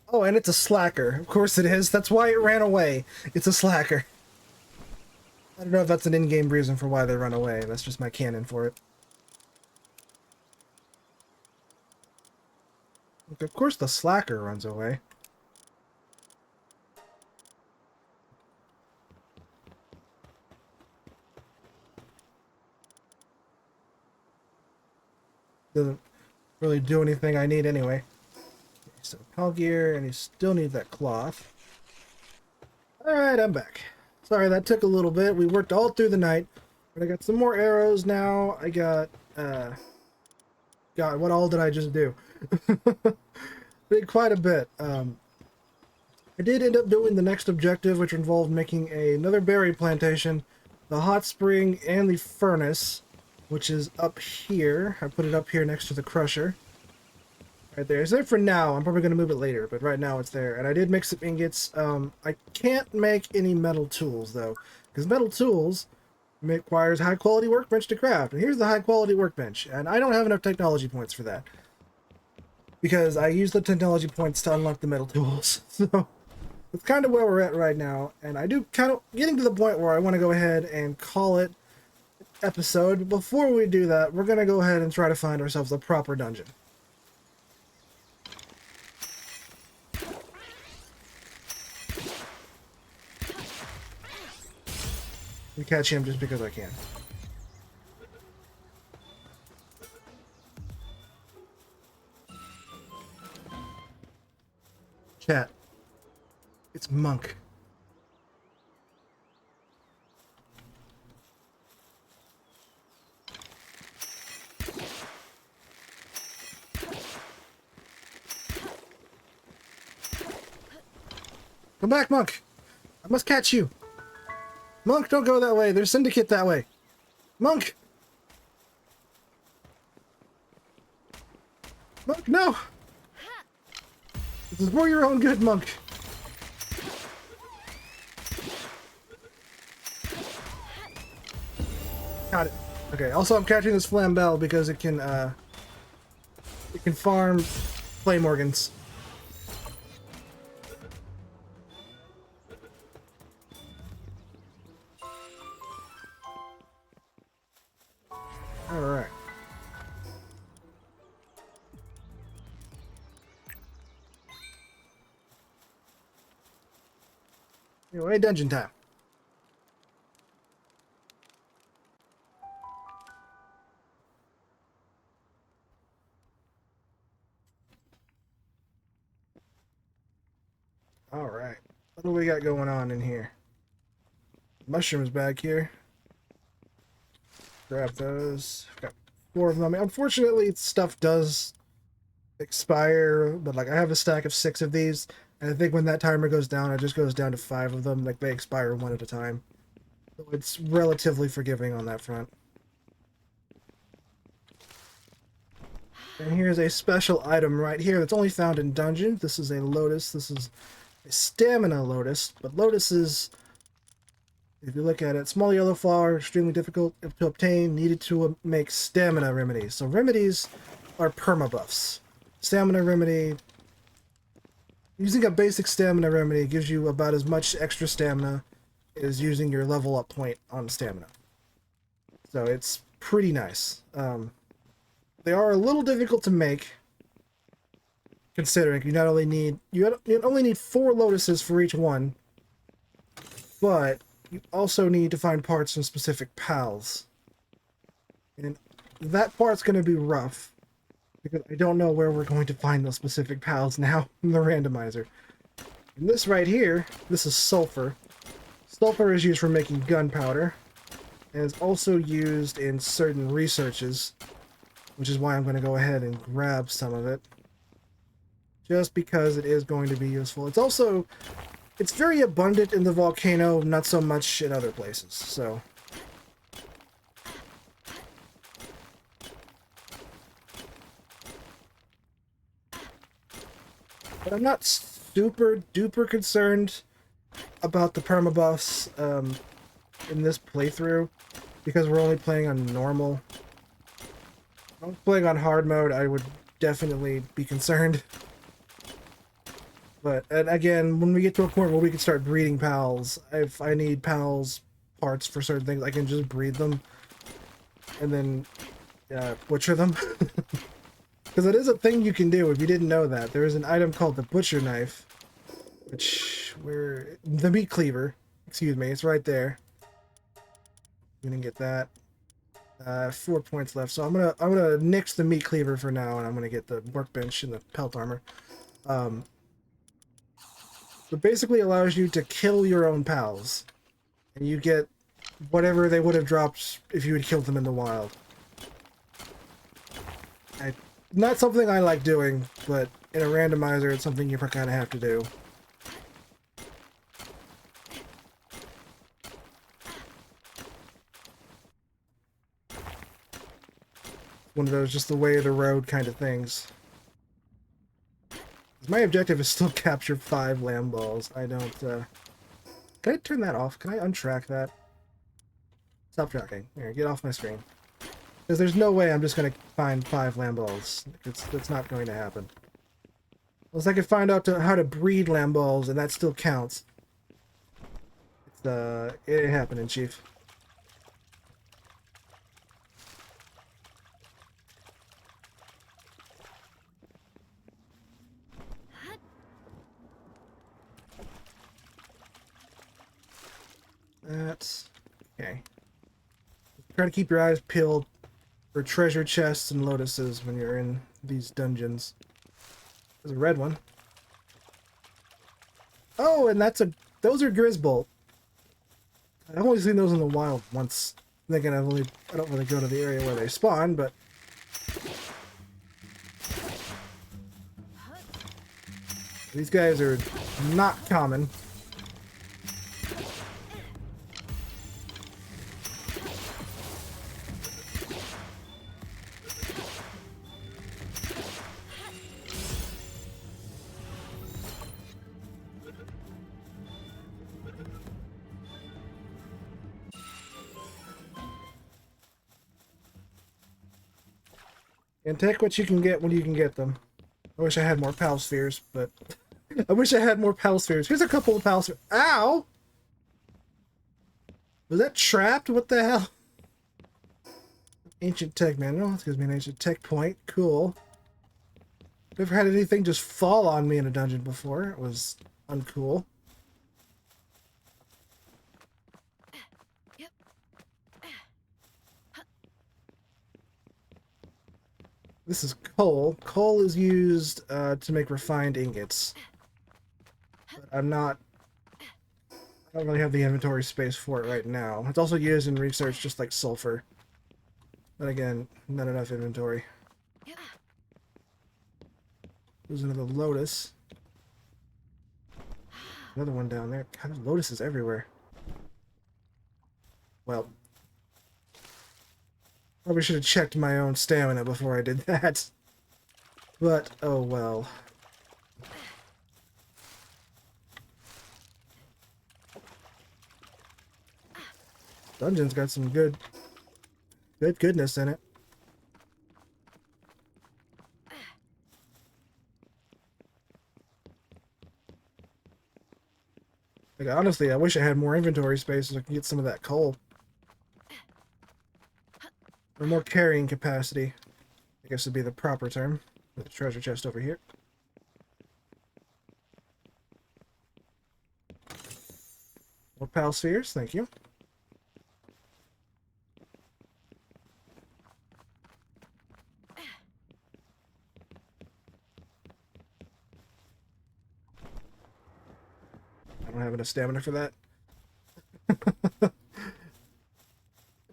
Oh, and it's a slacker. Of course it is. That's why it ran away. It's a slacker. I don't know if that's an in-game reason for why they run away. That's just my canon for it. Look, of course the slacker runs away. Doesn't really do anything I need anyway. Okay, so Hell gear, and you still need that cloth. Alright, I'm back. Sorry, that took a little bit. We worked all through the night. But I got some more arrows now. I got, God, what all did I just do? Did quite a bit. I did end up doing the next objective, which involved making another berry plantation, the hot spring, and the furnace, which is up here. I put it up here next to the crusher. Right there. It's there for now. I'm probably going to move it later, but right now it's there. And I did make some ingots. I can't make any metal tools, though, because metal tools requires high-quality workbench to craft. And here's the high-quality workbench, and I don't have enough technology points for that, because I use the technology points to unlock the metal tools. So that's kind of where we're at right now, and I do kind of getting to the point where I want to go ahead and call it episode. But before we do that, we're going to go ahead and try to find ourselves a proper dungeon. We catch him just because I can. Chat. It's Monk. Come back, Monk! I must catch you! Monk, don't go that way! There's Syndicate that way! Monk! Monk, no! This is for your own good, Monk! Got it. Okay, also I'm catching this Flambell because it can farm flame organs. Alright. Anyway, dungeon time. Alright. What do we got going on in here? Mushrooms back here. Grab those. I've got 4 of them. Unfortunately, stuff does expire, but like I have a stack of 6 of these, and I think when that timer goes down, it just goes down to 5 of them. Like they expire one at a time. So it's relatively forgiving on that front. And here's a special item right here that's only found in dungeons. This is a lotus. This is a stamina lotus. But lotuses, if you look at it, small yellow flower, extremely difficult to obtain, needed to make stamina remedies. So remedies are permabuffs. Stamina remedy, using a basic stamina remedy gives you about as much extra stamina as using your level up point on stamina. So it's pretty nice. They are a little difficult to make, considering you only need 4 lotuses for each one, but you also need to find parts from specific pals. And that part's going to be rough, because I don't know where we're going to find those specific pals now in the randomizer. And this right here, this is sulfur. Sulfur is used for making gunpowder, and is also used in certain researches, which is why I'm going to go ahead and grab some of it. Just because it is going to be useful. It's very abundant in the volcano, not so much in other places, so. But I'm not super duper concerned about the permabuffs in this playthrough, because we're only playing on normal. If I was playing on hard mode, I would definitely be concerned. But, and again, when we get to a point where we can start breeding pals, if I need pals parts for certain things, I can just breed them and then butcher them. Because it is a thing you can do if you didn't know that. There is an item called the butcher knife, the meat cleaver, excuse me, it's right there. You can get that. 4 points left, so I'm gonna nix the meat cleaver for now, and I'm gonna get the workbench and the pelt armor. It basically allows you to kill your own pals, and you get whatever they would have dropped if you had killed them in the wild. Not something I like doing, but in a randomizer, it's something you kind of have to do. One of those just the way of the road kind of things. My objective is still capture 5 lamb balls. I don't, Can I turn that off? Can I untrack that? Stop tracking. Here, get off my screen. Because there's no way I'm just going to find 5 lamb balls. That's not going to happen. Unless I could find out how to breed lamb balls, and that still counts. It ain't happening, Chief. That's okay. Try to keep your eyes peeled for treasure chests and lotuses when you're in these dungeons. There's a red one. Oh, and those are Grisbolt. I've only seen those in the wild once. Thinking I don't really go to the area where they spawn, but these guys are not common. And take what you can get when you can get them. I wish I had more pal spheres, but I wish I had more pal spheres. Here's a couple of pal spheres. Ow! Was that trapped? What the hell? Ancient tech manual. This gives me an ancient tech point. Cool. Never had anything just fall on me in a dungeon before. It was uncool. This is coal. Coal is used to make refined ingots. But I don't really have the inventory space for it right now. It's also used in research just like sulfur. But again, not enough inventory. There's another lotus. Another one down there. God, there's lotuses everywhere. Well, probably should have checked my own stamina before I did that. But, oh well. Dungeon's got some goodness in it. Like, honestly, I wish I had more inventory space so I could get some of that coal. Or more carrying capacity, I guess would be the proper term. The treasure chest over here. More pal spheres, thank you. I don't have enough stamina for that.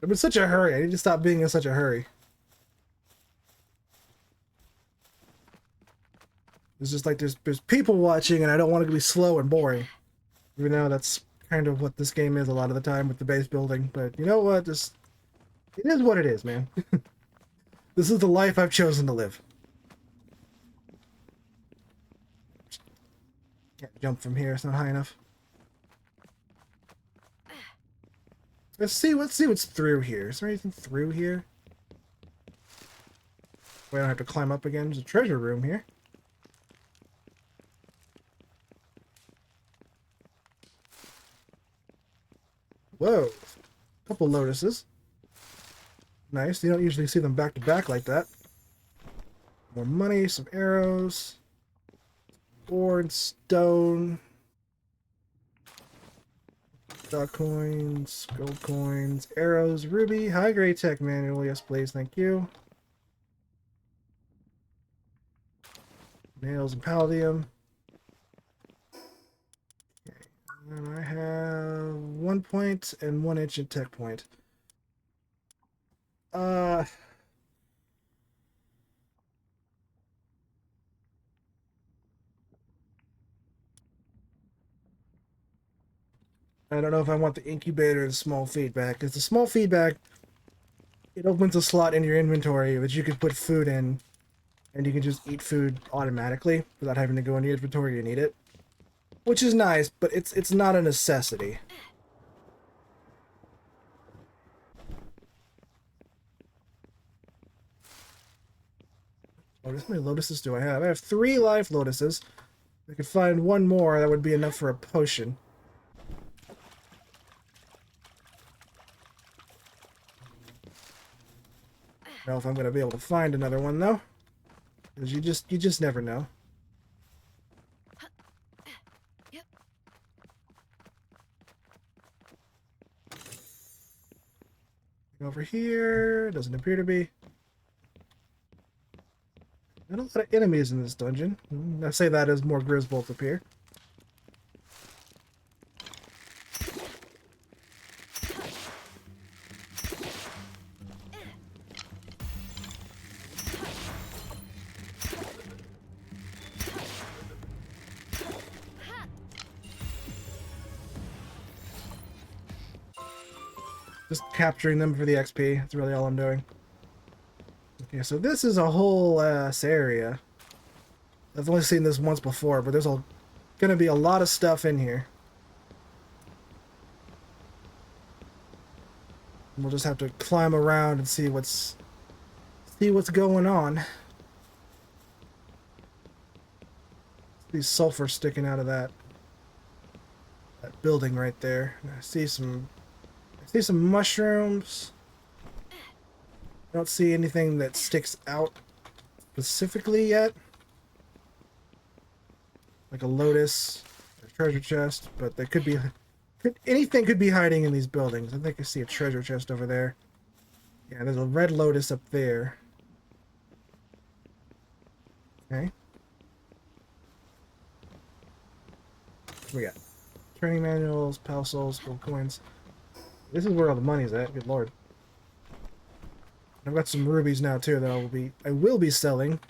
I'm in such a hurry. I need to stop being in such a hurry. It's just like there's people watching and I don't want it to be slow and boring. Even though that's kind of what this game is a lot of the time with the base building. But you know what? Just it is what it is, man. This is the life I've chosen to live. Can't jump from here, it's not high enough. Let's see what's through here. Is there anything through here? We don't have to climb up again. There's a treasure room here. Whoa. Couple lotuses. Nice. You don't usually see them back to back like that. More money, some arrows. Board, stone. Dot coins, gold coins, arrows, ruby, high grade tech manual. Yes, please. Thank you. Nails and palladium. Okay. And I have 1 point and 1 ancient tech point. I don't know if I want the incubator and small feedback. Because the small feedback, it opens a slot in your inventory that you can put food in, and you can just eat food automatically without having to go in your inventory to need it. Which is nice, but it's not a necessity. Oh, how many lotuses do I have? I have 3 life lotuses. If I could find 1 more, that would be enough for a potion. I don't know if I'm going to be able to find another one, though. Because you just never know. Over here, doesn't appear to be. Not a lot of enemies in this dungeon. I say that as more Grizzbolts appear. Just capturing them for the XP. That's really all I'm doing. Okay, so this is a whole ass area. I've only seen this once before, but there's gonna be a lot of stuff in here. And we'll just have to climb around and see what's going on. See sulfur sticking out of that building right there. I see some mushrooms. I don't see anything that sticks out specifically yet. Like a lotus or treasure chest, but there could be anything could be hiding in these buildings. I think I see a treasure chest over there. Yeah, there's a red lotus up there. Okay. What we got? Training manuals, pal souls, gold coins. This is where all the money's at. Good lord. I've got some rubies now too that I will be selling.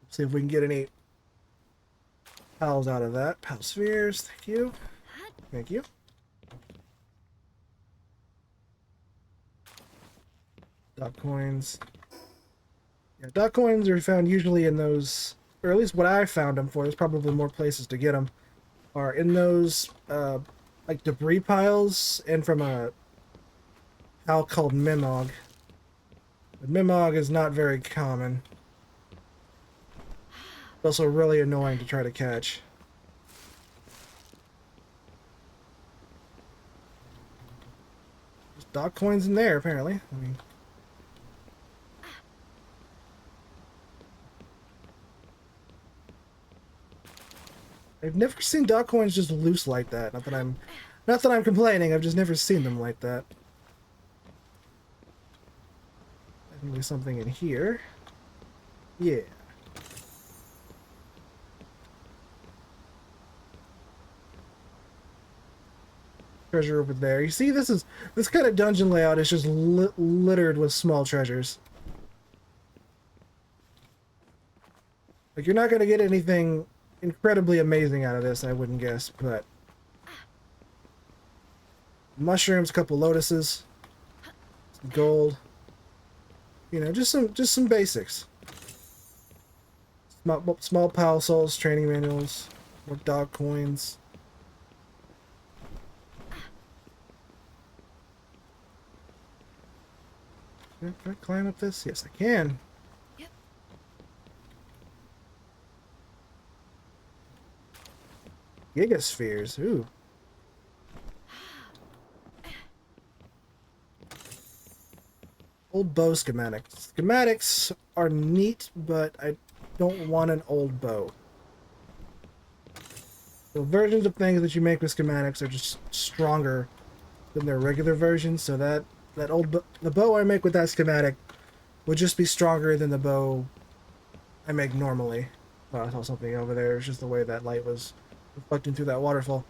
See if we can get any pals out of that. Pal spheres, thank you. Thank you. Dot coins. Yeah, dot coins are found usually in those, or at least what I found them for. There's probably more places to get them. Are in those like debris piles and from a pal called Mimog. But Mimog is not very common. It's also really annoying to try to catch. There's dot coins in there apparently. I mean, I've never seen dot coins just loose like that. Not that I'm complaining. I've just never seen them like that. Definitely something in here. Yeah. Treasure over there. You see, this kind of dungeon layout is just littered with small treasures. Like, you're not gonna get anything incredibly amazing out of this, I wouldn't guess, but mushrooms, a couple lotuses, some gold. You know, just some basics. Small pal souls, training manuals, more dog coins. Can I climb up this? Yes, I can. Yep. Gigaspheres. Ooh. Old bow schematics. Schematics are neat, but I don't want an old bow. The versions of things that you make with schematics are just stronger than their regular versions, so the bow I make with that schematic would just be stronger than the bow I make normally. Oh, I saw something over there. It's just the way that light was reflecting through that waterfall.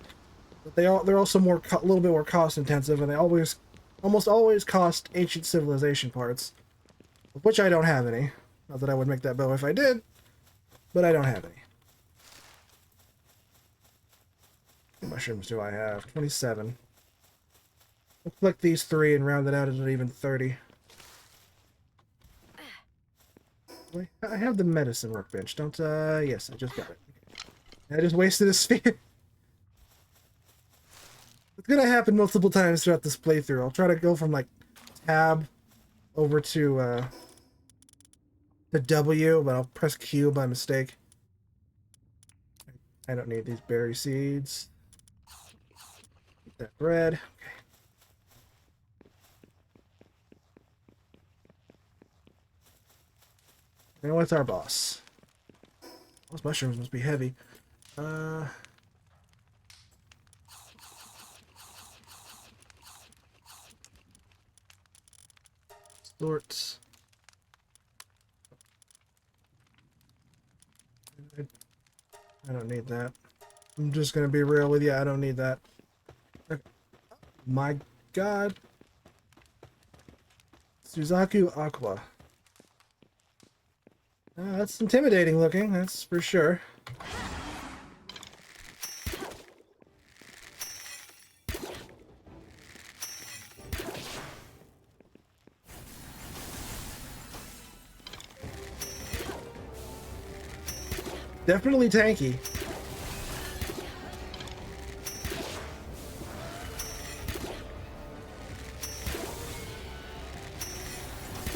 But they're also a little bit more cost intensive, and they almost always cost ancient civilization parts, of which I don't have any. Not that I would make that bow if I did, but I don't have any. How many mushrooms do I have? 27. I'll collect these 3 and round it out at even 30. Wait, I have the medicine workbench, don't yes, I just got it. I just wasted a sphere. It's gonna happen multiple times throughout this playthrough. I'll try to go from like tab over to the W, but I'll press Q by mistake. I don't need these berry seeds. Eat that bread. Okay. And what's our boss? Those mushrooms must be heavy. Sorts. I don't need that. I'm just gonna be real with you. I don't need that. Okay. My God. Suzaku Aqua. That's intimidating looking, that's for sure. Definitely tanky.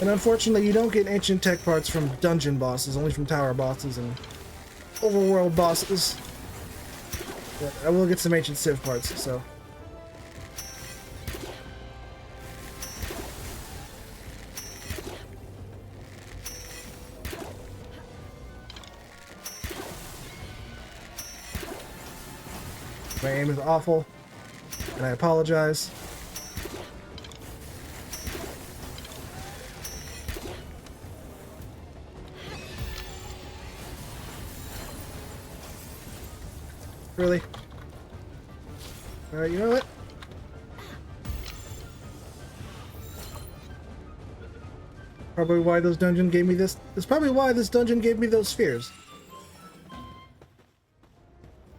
And unfortunately, you don't get ancient tech parts from dungeon bosses, only from tower bosses and overworld bosses. But I will get some ancient civ parts, so. My aim is awful, and I apologize. Really? Alright, you know what? Probably why this dungeon gave me this. That's probably why this dungeon gave me those spheres.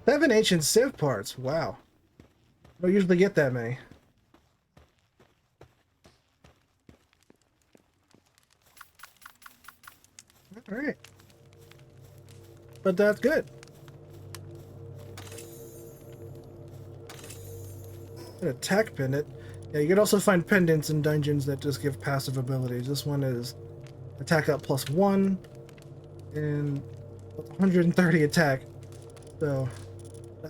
7 ancient civ parts. Wow. I don't usually get that many. Alright. But that's good. An attack pendant. Yeah, you can also find pendants in dungeons that just give passive abilities. This one is attack up +1 and 130 attack. So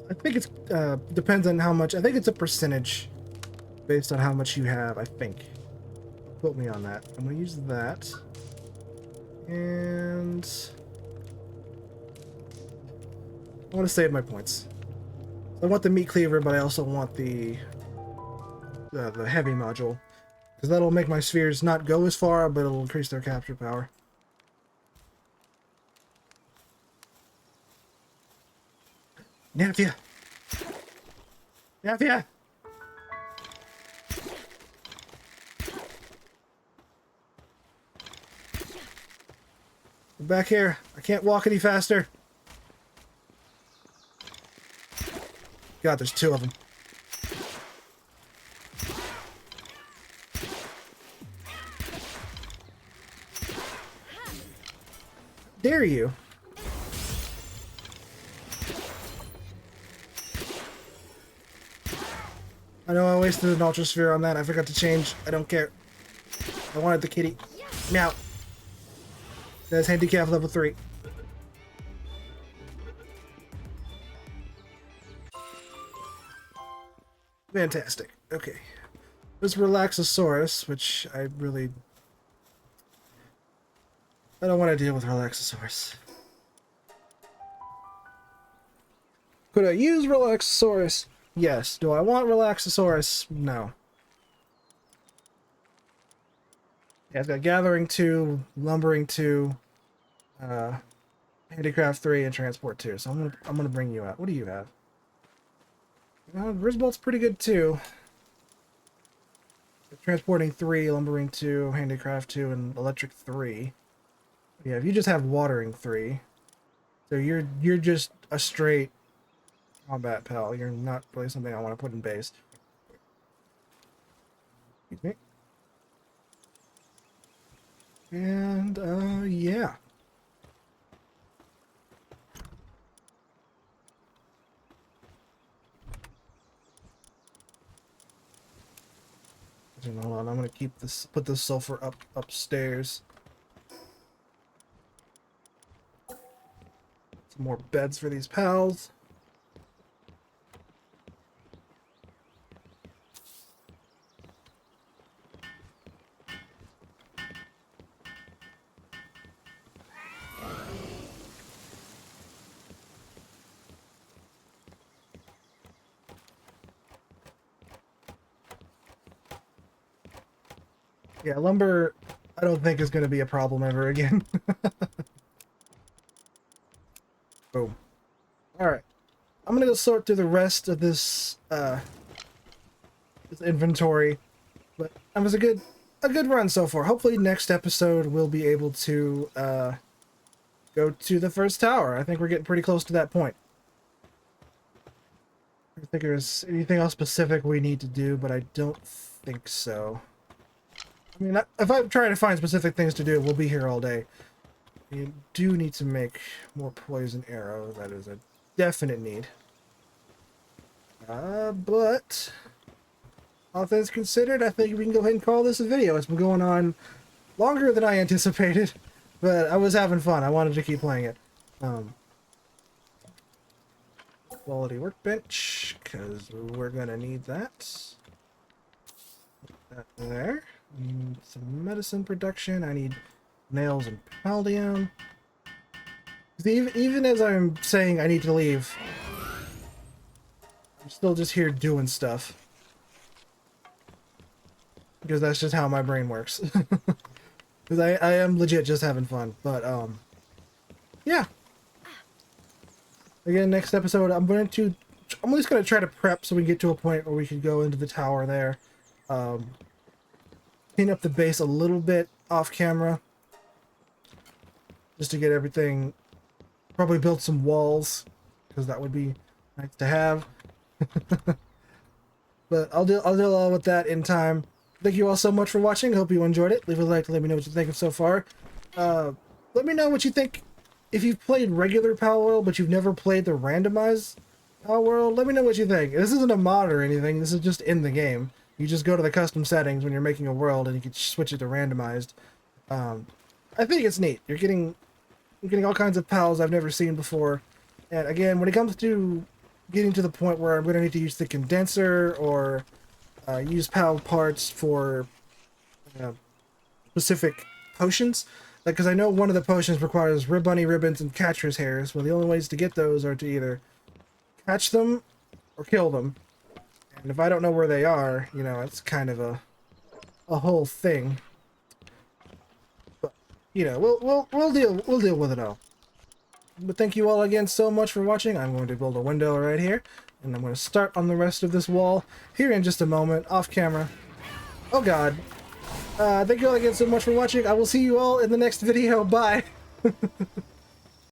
I think it's depends on how much. I think it's a percentage based on how much you have. I think. Quote me on that. I'm gonna use that, and I want to save my points. So I want the meat cleaver, but I also want the heavy module, because that'll make my spheres not go as far, but it'll increase their capture power. Navia! Navia! I'm back here. I can't walk any faster. God, there's 2 of them. Dare you? I know I wasted an Ultra Sphere on that. I forgot to change. I don't care. I wanted the kitty. Meow. That's handicap level 3. Fantastic. Okay. There's Relaxosaurus, which I don't want to deal with Relaxosaurus. Could I use Relaxosaurus? Yes. Do I want Relaxosaurus? No. Yeah, I've got Gathering 2, Lumbering 2, Handicraft 3, and Transport 2. So I'm gonna bring you out. What do you have? Grisbolt's pretty good too. Transporting 3, Lumbering 2, Handicraft 2, and Electric 3. Yeah, if you just have Watering 3, so you're just a straight combat pal. You're not really something I want to put in base. Excuse me. And yeah. Hold on, I'm gonna put this sulfur upstairs. Some more beds for these pals. Yeah, lumber, I don't think is going to be a problem ever again. Boom. Alright. I'm going to go sort through the rest of this inventory. But it was a good run so far. Hopefully next episode we'll be able to go to the first tower. I think we're getting pretty close to that point. I think there's anything else specific we need to do, but I don't think so. I mean, if I'm trying to find specific things to do, we'll be here all day. You do need to make more poison arrows. That is a definite need. But all things considered, I think we can go ahead and call this a video. It's been going on longer than I anticipated, but I was having fun. I wanted to keep playing it. Quality workbench, because we're gonna need that. Put that there. I need some medicine production. I need nails and paldium. Even as I'm saying I need to leave, I'm still just here doing stuff. Because that's just how my brain works. Because I am legit just having fun. But, yeah. Again, next episode, I'm just going to try to prep so we can get to a point where we can go into the tower there. Clean up the base a little bit off camera. Just to get everything. Probably build some walls. Because that would be nice to have. But I'll deal all with that in time. Thank you all so much for watching. Hope you enjoyed it. Leave a like to let me know what you think of so far. Let me know what you think. If you've played regular Palworld, but you've never played the randomized Palworld, let me know what you think. This isn't a mod or anything. This is just in the game. You just go to the custom settings when you're making a world, and you can switch it to randomized. I think it's neat. You're getting all kinds of pals I've never seen before. And again, when it comes to getting to the point where I'm going to need to use the condenser or use pal parts for specific potions, like, because I know one of the potions requires Rib Bunny ribbons and catcher's hairs. Well, the only ways to get those are to either catch them or kill them. And if I don't know where they are, you know, it's kind of a whole thing. But you know, we'll deal with it all. But thank you all again so much for watching. I'm going to build a window right here, and I'm going to start on the rest of this wall here in just a moment, off camera. Oh God. Thank you all again so much for watching. I will see you all in the next video. Bye.